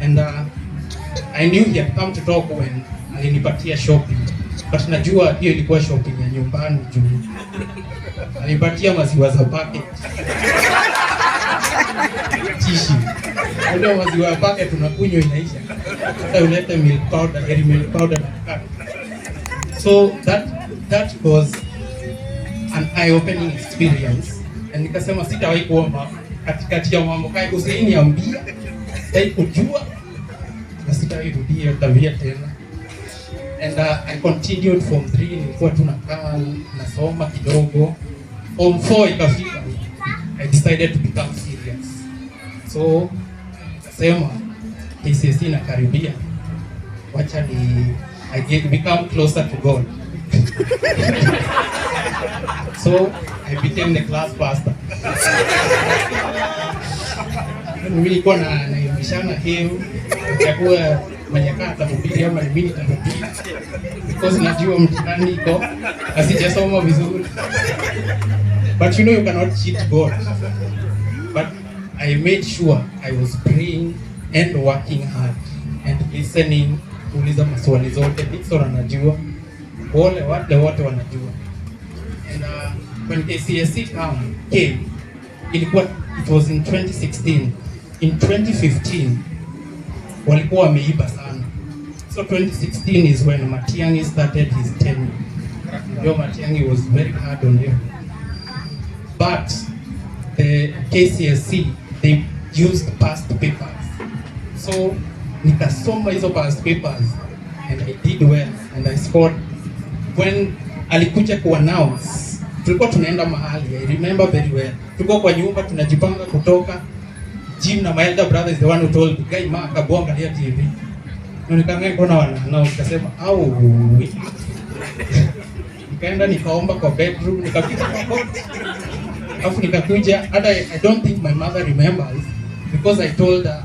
S1: And I knew he had come to talk when alinipatia shopping. But najua hiyo ilikuwa shopping ya nyumbani juu. Alinipatia maziwa za packet. Tishi. Ndio maziwa ya packet tunakunywa inaisha. Hata ulete milk powder, dairy milk powder na cut. So that was an eye-opening experience. And nikasema sitawahi kuomba katikati ya mambo kaya usiniambia sitaki kujua na sitawahi rudia tabia tena. And I continued from 3 nilikuwa tu nakaa nasoma kidogo. Form 4 ikafika, I decided to become serious. So nikasema KCSE inakaribia, wacha I become closer to God. So I became the class pastor. Mimi nilikuwa naibishana him nitakuwa mwenye kata kuhubiri ama mimi nitahubiri because najua mtihani iko asijasoma vizuri. But you know you cannot cheat God. But I made sure I was praying and working hard and listening, kuuliza maswali zote. Dixon anajua, wale wote wanajua. And when KCSE came, it was in 2016. In 2015, walikuwa wameiba sana. So 2016 is when Matiang'i started his tenure. Matiang'i was very hard on him. But the KCSE, they used past papers. So nikasoma hizo past papers and I did well and I scored. When alikuja ku-announce, tulikuwa tunaenda mahali, I remember very well. Tulikuwa kwa nyumba tunajipanga kutoka. Jim na my elder brother is the one who told me, guy Mark angalia TV. Nikaangalia kuna nikasema au nikaenda nikaomba kwa bedroom, nikapiga magoti. Alafu nikakuja, hata I don't think my mother remembers because I told her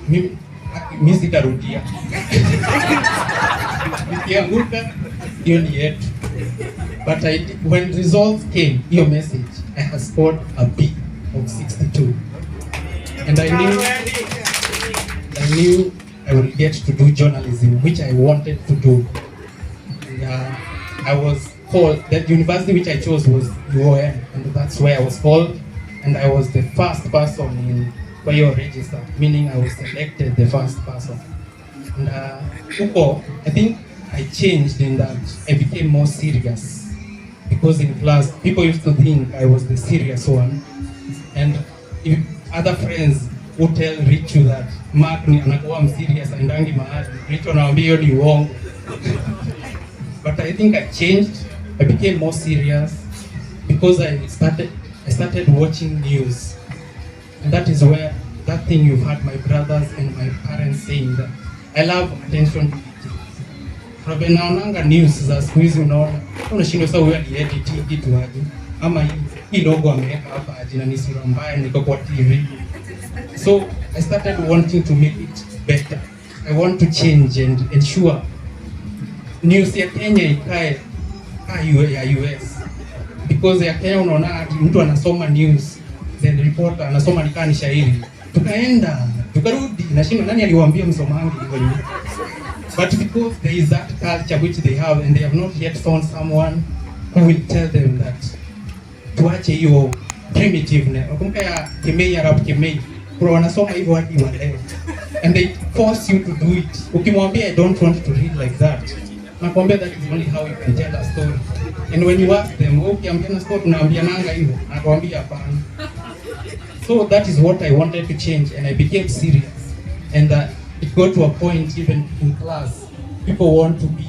S1: mimi sitarudia. Nikianguka hiyo ni yetu. But when results came, your message, I had scored a B of 62. And I knew I would get to do journalism, which I wanted to do. And I was called, that university which I chose was UOM, and that's where I was called. And I was the first person in your register, meaning I was selected the first person. And I think I changed in that I became more serious. Because in class, people used to think I was the serious one. And if other friends would tell Richu that Mark ni anakuwa mserious aendangi mahali, Richu anawaambia hiyo ni uongo. But I think I changed. I became more serious because I started watching news. And that is where that thing you've heard my brothers and my parents saying that I love attention to detail. Probe naonanga news za siku hizi unaona unashindwa sasa wewe ni edit kitu aje ama hii logo ameweka hapa aje na ni sura mbaya niko kwa TV. So I started wanting to make it better. I want to change and ensure news ya Kenya ikae ya US. Because ya Kenya unaona mtu anasoma news then reporter anasoma nikani shairi. Tukaenda tukarudi nashinda nani aliwaambia msomangi hivyo. But because there is that culture which they have and they have not yet found someone who will tell them that tuache hiyo primitive. Ukumbuka ya Kemei, Arab Kemei, kwa wanasoma hivyo hadi wa leo. And they force you to do it. Ukimwambia I don't want to read like that, nakwambia that is only how you can tell a story. And when you ask them, ukiambia na story unaambia nanga hivyo, anakuambia hapana. So that is what I wanted to change and I became serious. And it got to a point even in class, people want to be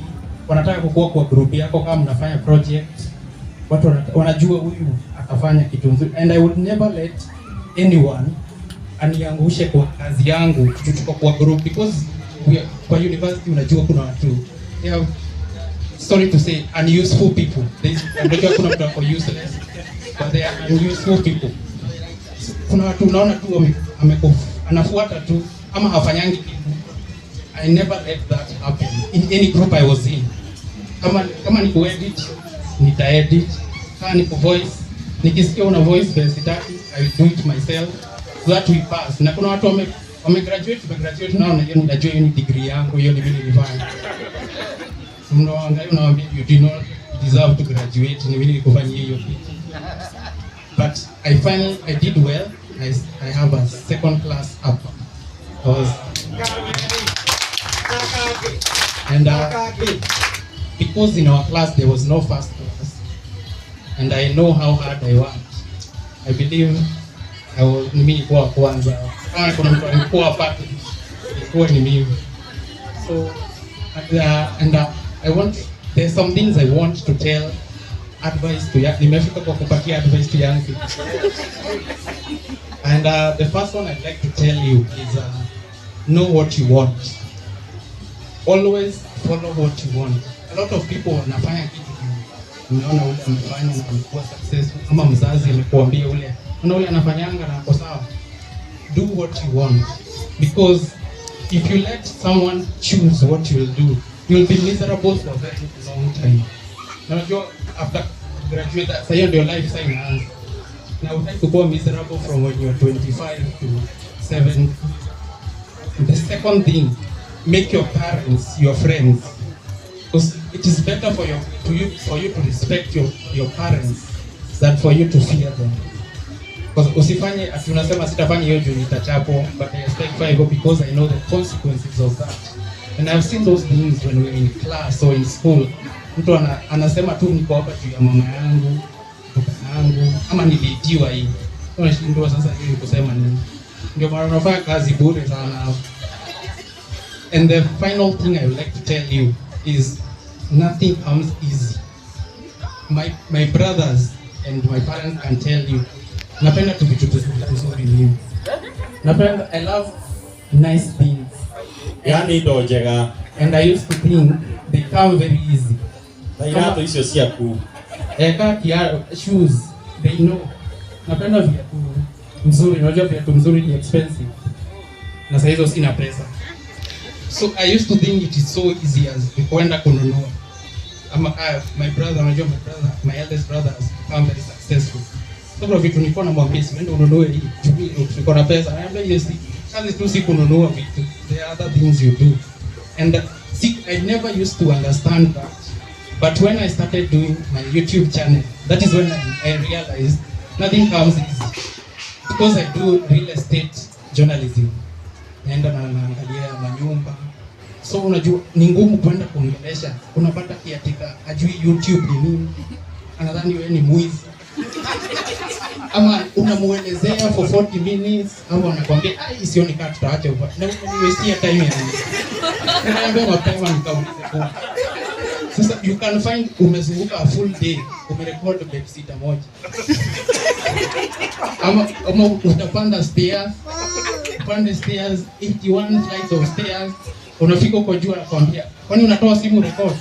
S1: wanataka kukua kwa group yako, kama mnafanya project, watu wanajua huyu atafanya kitu nzuri, and I would never let anyone aniangushe kwa kazi yangu tuko kwa group, because kwa university unajua kuna watu they have, sorry to say, unuseful people. Unajua kuna mtu wako useless, but they are unuseful people. Kuna watu unaona tu anafuata tu ama hafanyangi kitu. I never let that happen in any group I was in. Kama ni kuedit, nitaedit. Kama ni kuvoice, nikisikia una voice best itaki, I will do it myself so that we pass. Na kuna watu wamegraduate nao, na hiyo ninajua hiyo ni degree yangu, hiyo ni mimi nilifanya. Mnaangalia unawaambia you do not deserve to graduate, ni mimi nilikufanyia hiyo kitu. But I did well. I have a second class upper. Because in our class there was no first class, and I know how hard I worked. I believe mimi kwa kwanza. Kama kuna mtu alikuwa pati, ilikuwa ni mimi. So there's some things I want to tell, advice to young. Nimefika kwa kupatia advice to young people. And the first one I'd like to tell you is know what you want. Always follow what you want. A lot of people wanafanya kitu, unaona ule amefanya na amekuwa successful, ama mzazi amekuambia ule anafanyanga na ako sawa. Do what you want, because if you let someone choose what you will do, you will be miserable for a very long time. Unajua after graduate, sasa hiyo ndio life sasa inaanza. Na utaki kuwa miserable from when you are 25 to 70. The second thing, make your parents your friends, because it is better for you to respect your parents than for you to fear them. Because usifanye ati unasema sitafanya hiyo juu nitachapo, but I respect for because I know the consequences of that. And I've seen those things when we're in class or in school. Mtu anasema tu niko hapa juu ya mama yangu, baba yangu, ama niliitiwa hii. Unashindwa sasa hivi kusema nini? Ndio maana unafanya kazi bure sana. And the final thing I would like to tell you is nothing comes easy. My brothers and my parents can tell you, napenda tu vitu vizuri mimi. Napenda, I love nice things.
S6: Yani ndo njega.
S1: And I used to think they come very easy.
S6: Kama hizo si aku.
S1: Shoes, they know. Napenda viatu nzuri, unajua viatu nzuri ni expensive. Na sasa hizo sina pesa. So I used to think it is so easy as kwenda kununua. My brother, unajua my eldest brother has become very successful. Sababu vitu nilikuwa namwambia siende ununue hii, uko na pesa. Naambia yes, kazi tu si kununua vitu. There are other things you do. And see, I never used to understand that. But when I started doing my YouTube channel, that is when I realized nothing comes easy. Because I do real estate journalism. Naenda na naangalia manyumba. So unajua ni ngumu kwenda kuongelesha. Unapata kiatika ajui YouTube ni nini. Anadhani wewe ni mwizi. Ama unamuelezea for 40 minutes au anakuambia sioni kama tutaacha huko. Na uniwestia time yangu. Naambia mapema nikaulize kwa. Sasa you can find umezunguka a full day, umerecord babysitter moja. Ama utapanda stairs, 81 flights of stairs, unafika kwa juu anakuambia, kwani unatoa simu record?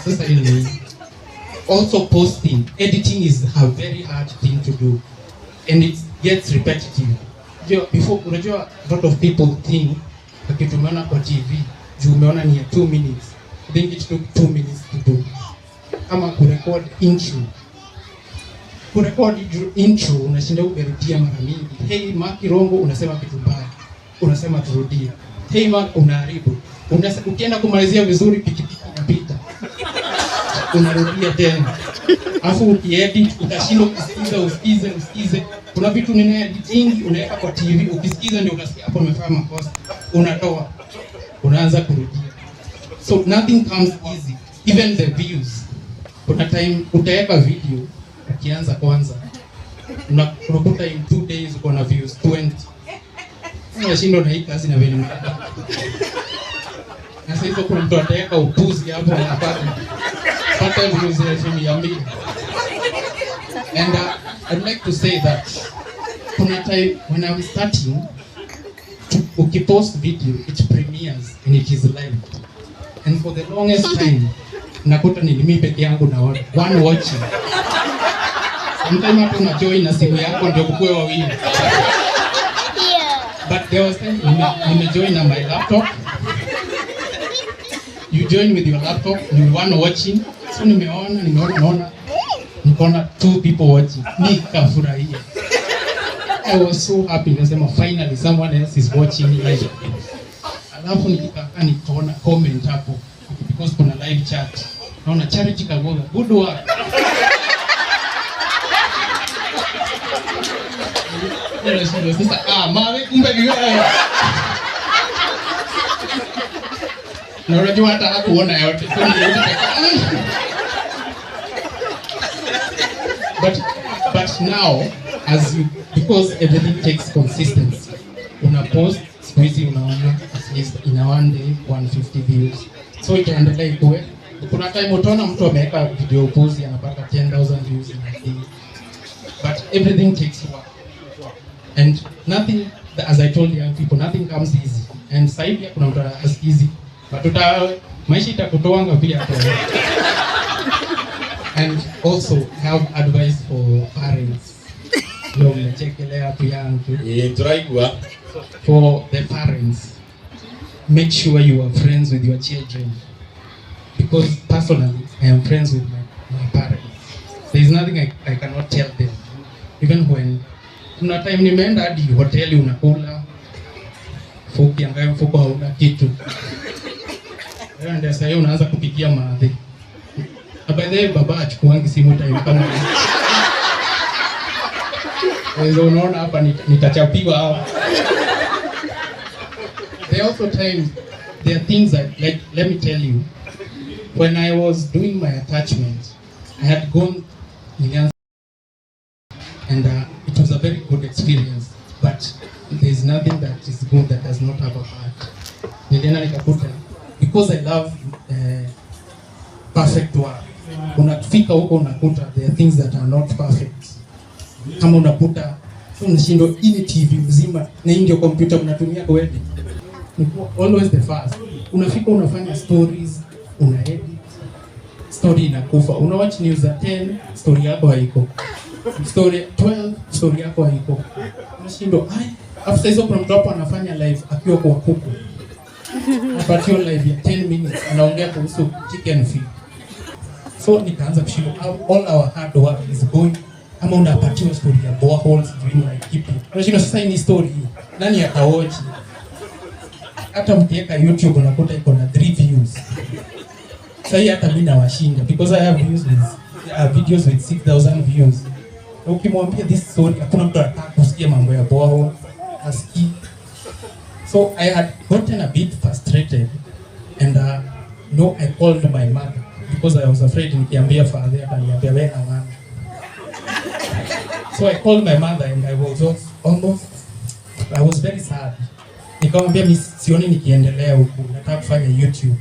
S1: Sasa hili. Also posting, editing is a very hard thing to do, and it gets repetitive. Unajua a lot of people think wakitumeona kwa TV, juu umeona ni 2 minutes, I think it took 2 minutes to do. Kama kurecord intro unashinda umerudia mara mingi. Hey Mark Rongo unasema kitu mbaya, unasema turudie. Hey Mark unaharibu. Ukienda kumalizia vizuri pikipiki inapita. Unarudia tena. Alafu ukiedit utashinda usikize. Kuna vitu nina editing unaweka kwa TV, ukisikiza ndio unasikia hapo umefanya makosa. Unatoa. Unaanza kurudia. So nothing comes easy. Even the views. Kuna time utaweka video ukianza kwanza. Unakuta in 2 days uko na views 20. Unashindwa na hii kazi na vile mnataka. Sasa hivyo kuna mtu ataweka upuzi hapo pata views elfu 200. And I'd like to say that kuna time when I was starting, ukipost video, it premieres and it is live. And for the longest time, nakuta ni mimi peke yangu na one watching. Sometimes hata unajoin na simu yako ndio kukue wawili. But there was time nimejoin na my laptop. You join with your laptop, you one watching. So nimeona nikaona 2 people watching. Nikafurahia. I was so happy, nasema finally someone else is watching live. Alafu nikaona comment hapo because kuna live chat. Naona Charity Kagoga, good work. Sasa mawe kumbe ni wewe. Na unajua hata hakuona yote. But now, because everything takes consistency, una post squeezy unaona at least in a one day 150 views. So itaendelea ikuwe. Kuna time utaona mtu ameweka video post anapata 10,000 views in a day. But everything takes work. And nothing, as I told young people, nothing comes easy. And sasa hivi kuna mtu as easy. But maisha itakutoanga pia hapo. And also have advice for parents. For the parents, make sure you are friends with your children. Because personally, I am friends with my parents. There is nothing I cannot tell them. Even when kuna time nimeenda hadi hoteli unakula ukiangalia mfuko hauna kitu. Ndio sasa unaanza kupikia maadhi. By the way, baba achukuangi simu time kama hiyo. Wewe unaona hapa nitachapiwa hapa. There are also times, there are things that, like, let me tell you, when I was doing my attachment, I had gone and it was a very good experience, but there's nothing that is good that does not have a heart. Nilienda nikakuta, because I love perfect work. Unafika huko unakuta there are things that are not perfect. Kama unakuta unashindwa ini TV mzima na hii ndio computer mnatumia kwa edit. Always the first. Unafika unafanya stories, una edit. Story inakufa. Una watch news at 10, story yako haiko. Story 12, story yako haiko. Unashindwa after hizo kuna mtu anafanya live akiwa kwa kuku. Apatio live ya 10 minutes anaongea kuhusu chicken feed. So nikaanza kushindwa all our hard work is going. Ama unapatiwa story ya boreholes doing like kipi. Unashindwa sasa hii story hii. Nani atawatch? Hata mkiweka YouTube unakuta iko na 3 views. Sasa hii hata mimi nawashinda because I have videos with 6,000 views. Ukimwambia this story hakuna mtu anataka kusikia mambo ya borehole. Aski. So I had gotten a bit frustrated and I called my mother because I was afraid nikiambia father ataniambia wewe na mama. So I called my mother and I was very sad. Nikamwambia mimi sioni nikiendelea huku, nataka kufanya YouTube.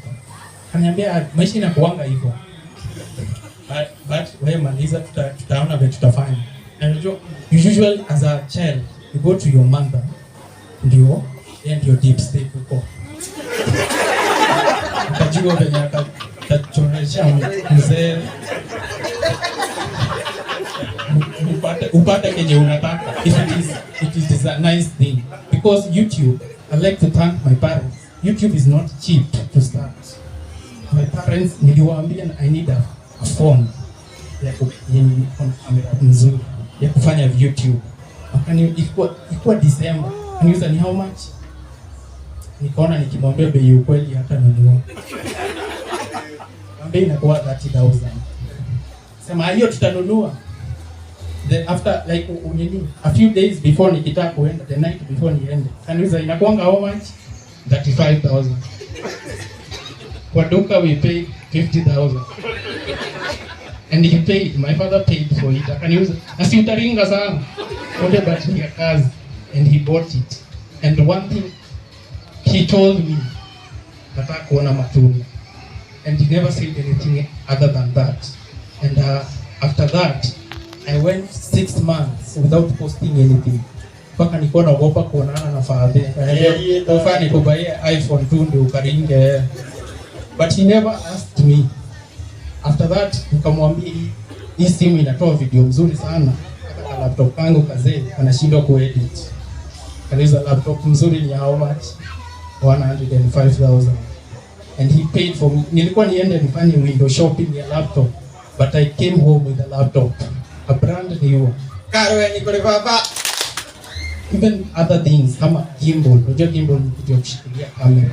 S1: Akaniambia maisha inakuanga hivyo. But wewe maliza tutaona vile tutafanya. And usually as a child you go to your mother ndio deep state huko. Utajua venye atachoresha mzee. Upate kenye unataka. It is a nice thing. Because YouTube, I like to thank my parents. YouTube is not cheap to start. My parents, niliwaambia I need a phone ya kamera nzuri ya kufanya YouTube. Ilikuwa December. Niuliza ni how much? Nikaona nikimwambia bei ukweli hata nunua. Bei inakuwa 30,000. Sema hiyo tutanunua. Then after like a few days before nikitaka kuenda, the night before niende, kaniuliza inakuanga how much? 35,000. Kwa duka we paid 50,000. And he paid, my father paid for it. Akaniuliza, asi utaringa sana. Onde but ya kazi. And he bought it. And one thing he told me, nataka kuona matunda. And he never said anything other than that. And after that, I went 6 months without posting anything. Mpaka nilikuwa naogopa kuonana na father. Kwa nikubaie iPhone 2 ndio ukaringe. But he never asked me. After that, nikamwambia hii simu inatoa video mzuri sana. Hata laptop kangu kazee anashindwa kuedit. Kaniza laptop mzuri ni how much? 105,000. And he paid for me. Nilikuwa niende nifanye window shopping ya laptop, but I came home with a laptop, a brand new. Even other things kama gimbal. Unajua gimbal ni kitu ya kushikilia camera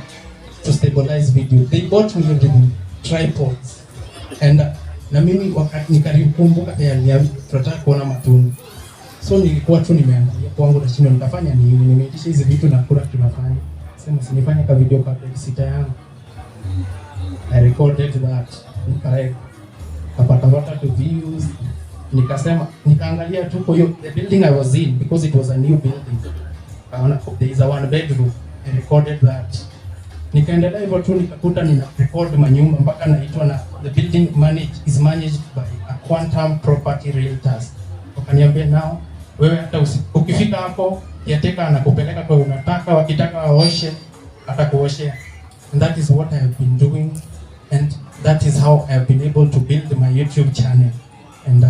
S1: to stabilize video. They bought me everything, tripods. And na mimi wakati nikarikumbuka tayari tunataka kuona matunda. So nilikuwa tu nimeangalia kwangu na chini nitafanya nini? Nimeitisha hizi vitu na kula tunafanya. Sema sinifanye ka video kabla sita yangu. I recorded that. Nikapata to views. Nikasema nikaangalia tu kwa hiyo the building I was in because it was a new building. There is a 1 bedroom. I recorded that. Nikaendelea hivyo tu nikakuta nina record manyumba mpaka naitwa na the building is managed by a Quantum Property Realtors. Wakaniambia nao wewe hata ukifika hapo yateka anakupeleka kwa unataka, wakitaka waoshe atakuoshea. And that is what I have been doing, and that is how I have been able to build my YouTube channel. And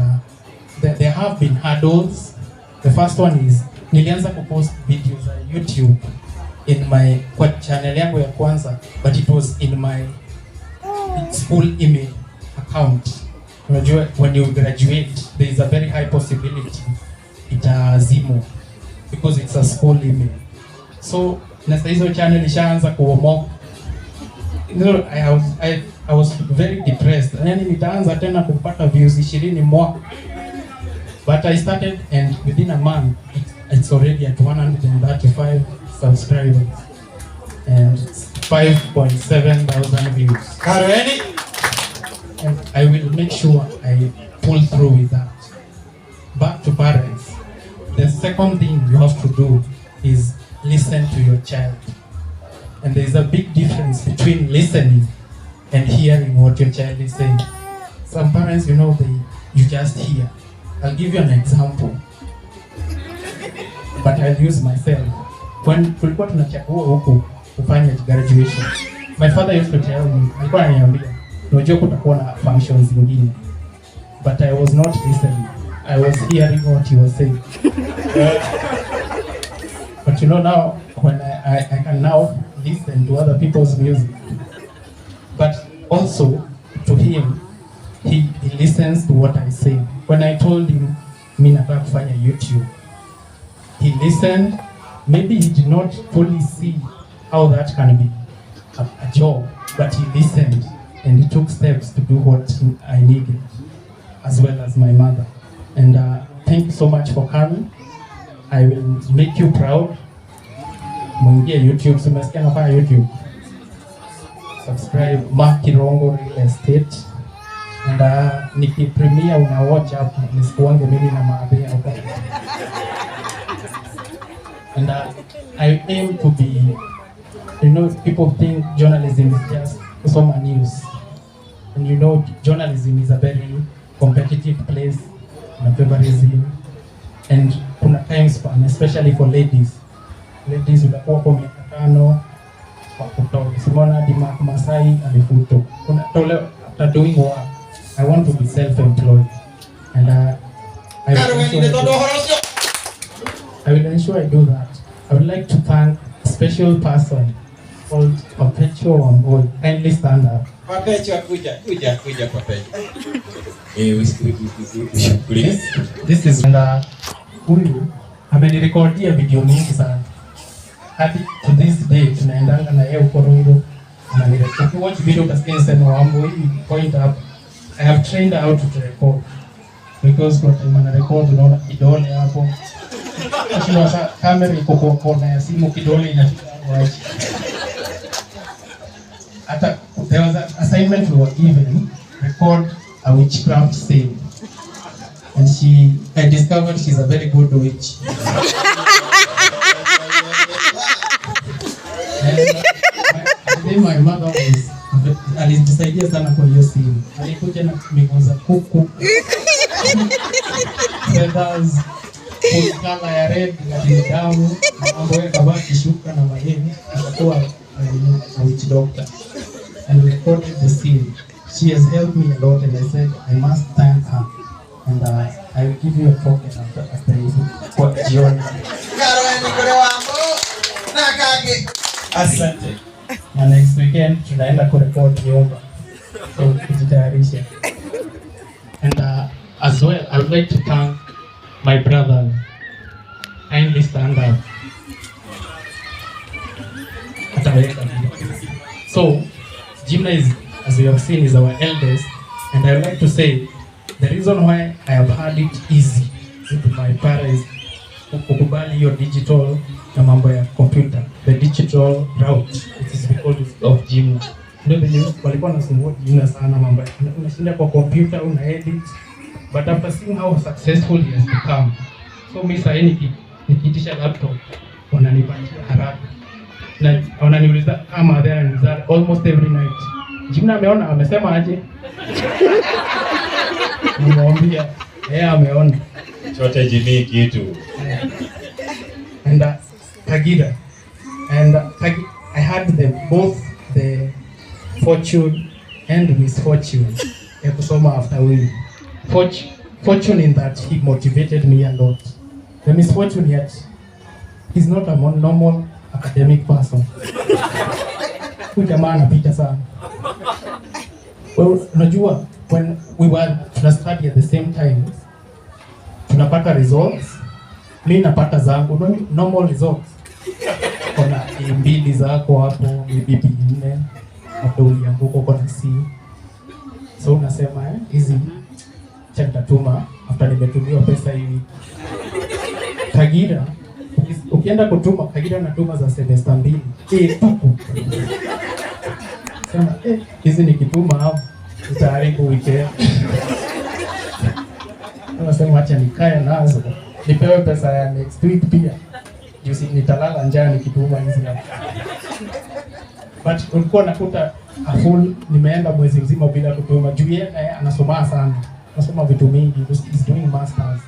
S1: there have been hurdles. The first one is nilianza kupost videos on YouTube in my channel yangu ya kwanza, but it was in my school email account. Unajua when you graduate there is a very high possibility itazimo because it's a school email. So na hizo channel ishaanza kuomoka. You know, I was very depressed. Yani nitaanza tena kupata views 20 mwaka. But I started, and within a month it's already at 135 subscribers and 5.7 thousand views.
S6: Kareni.
S1: And I will make sure I pull through with that. Back to parents. The second thing you have to do is listen to your child. And there is a big difference between listening and hearing what your child is saying. Some parents, you know, you just hear. I'll give you an example, but I'll use myself. When tulikuwa tunachagua huku kufanya graduation, my father used to tell me, alikuwa ananiambia, unajua kutakuwa na functions zingine, but I was not listening. I was hearing what he was saying. But you know now, when I can now listen to other people's music, but also to him, he listens to what I say. When I told him, mimi nataka kufanya YouTube, he listened. Maybe he did not fully see how that can be a job, but he listened and he took steps to do what I needed, as well as my mother. And thank you so much for coming. I will make you proud. Mwingie YouTube, simesikia nafanya YouTube. Subscribe Mark Kirongo Real Estate. And nikipremia una watch hapo, nisikuange mimi na maadhi hapo. And I aim to be, you know, people think journalism is just kusoma news. And you know, journalism is a very competitive place, na favorism. And kuna time span, especially for ladies. Ladies utakuwa kwa miaka 5 kwa kutoka. Simona di Masai alifuto. Kuna tole after doing work. I want to be self-employed. And I will ensure I do that. I would like to thank a special person called Perpetual Wamboi. Kindly stand up.
S6: Perpetual, kuja Perpetual.
S1: This is huyu amenirekordia video mingi sana. Hadi to this day tunaendanga na yeye huko Rungu. If you watch video utasikia sema Wamboi point up. I have trained her how to record because kwa time ana record unaona kidole hapo. Ashindwa sasa kamera iko kwa kona ya simu, kidole inafika wapi. Hata there was an assignment we were given, record a witchcraft scene, and I discovered she's a very good witch. And day my mother was alitusaidia sana kwa hiyo simu. Alikuja na miguu za kuku. Feathers, full color ya red na damu, mambo ya kabaki shuka na mayeni. Akakuwa a witch doctor. And we recorded the scene. She has helped me a lot, and I said I must thank her. And I will give you a token after this. Kwa jioni. Asante. Na next weekend tunaenda kurecord nyumba. So kujitayarisha. And as well, I would like to thank my brother. Kindly stand up. So, Jimna is, as we have seen, is our eldest, and I would like to say the reason why I have had it easy with my parents kukubali hiyo digital na mambo ya computer, the digital route, it is because of Jimna. Ndio vile walikuwa nasumbua Jimna sana, mambo unashinda kwa computer una edit, but after seeing how successful he has become, so mimi sasa nikiitisha laptop wananipatia haraka na wananiuliza kama there and that almost every night. Jimna ameona, amesema aje? Nimwambia yeye ameona
S9: chote Jimmy kitu.
S1: And Kagira and I had them both the fortune and misfortune ya kusoma after we fortune in that he motivated me a lot. The misfortune yet he's not a normal academic person. Huyu jamaa anapita sana. Well, unajua when we were tuna study at the same time, tunapata results, mimi napata zangu normal results. Kuna mbili zako hapo, bibi 4 hapo ulianguka kwa C. So unasema hizi nitatuma after nimetumiwa pesa hivi. Kagira ukienda kutuma, Kagira natuma za semester 2. Tuku. Sema hizi nikituma hapo utaharibu weekend. Nasema acha nikae nazo. Nipewe pesa ya next week pia. Juzi nitalala njaa nikituma hizi hapo. But ulikuwa nakuta a full nimeenda mwezi mzima bila kutuma. Juu yeye anasoma sana. Anasoma vitu mingi. He's doing masters.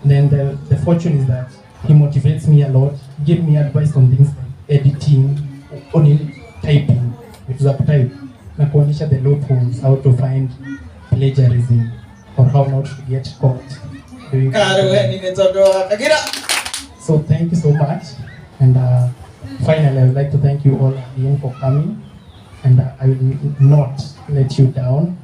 S1: And then the fortune is that he motivates me a lot. He gives me advice on things like editing, on typing, which is a type. Na kuonyesha the loopholes, how to find plagiarism or how not to get caught. So thank you so much, and finally I would like to thank you all again for coming, and I will not let you down.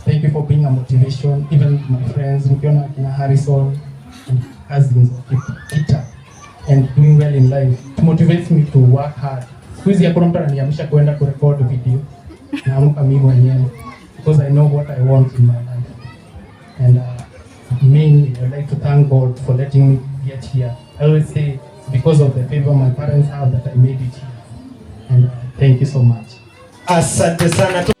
S1: Thank you for being a motivation, even my friends, Mkiona kina Harrison and cousins of Peter, and doing well in life. It motivates me to work hard. Squeeze ya kuna mtu ananiamsha kwenda kurecord video. Naamka mimi mwenyewe because I know what I want in my life. And mainly I would like to thank God for letting me get here. I always say it's because of the favor my parents have that I made it here. And thank you so much.
S6: Asante sana.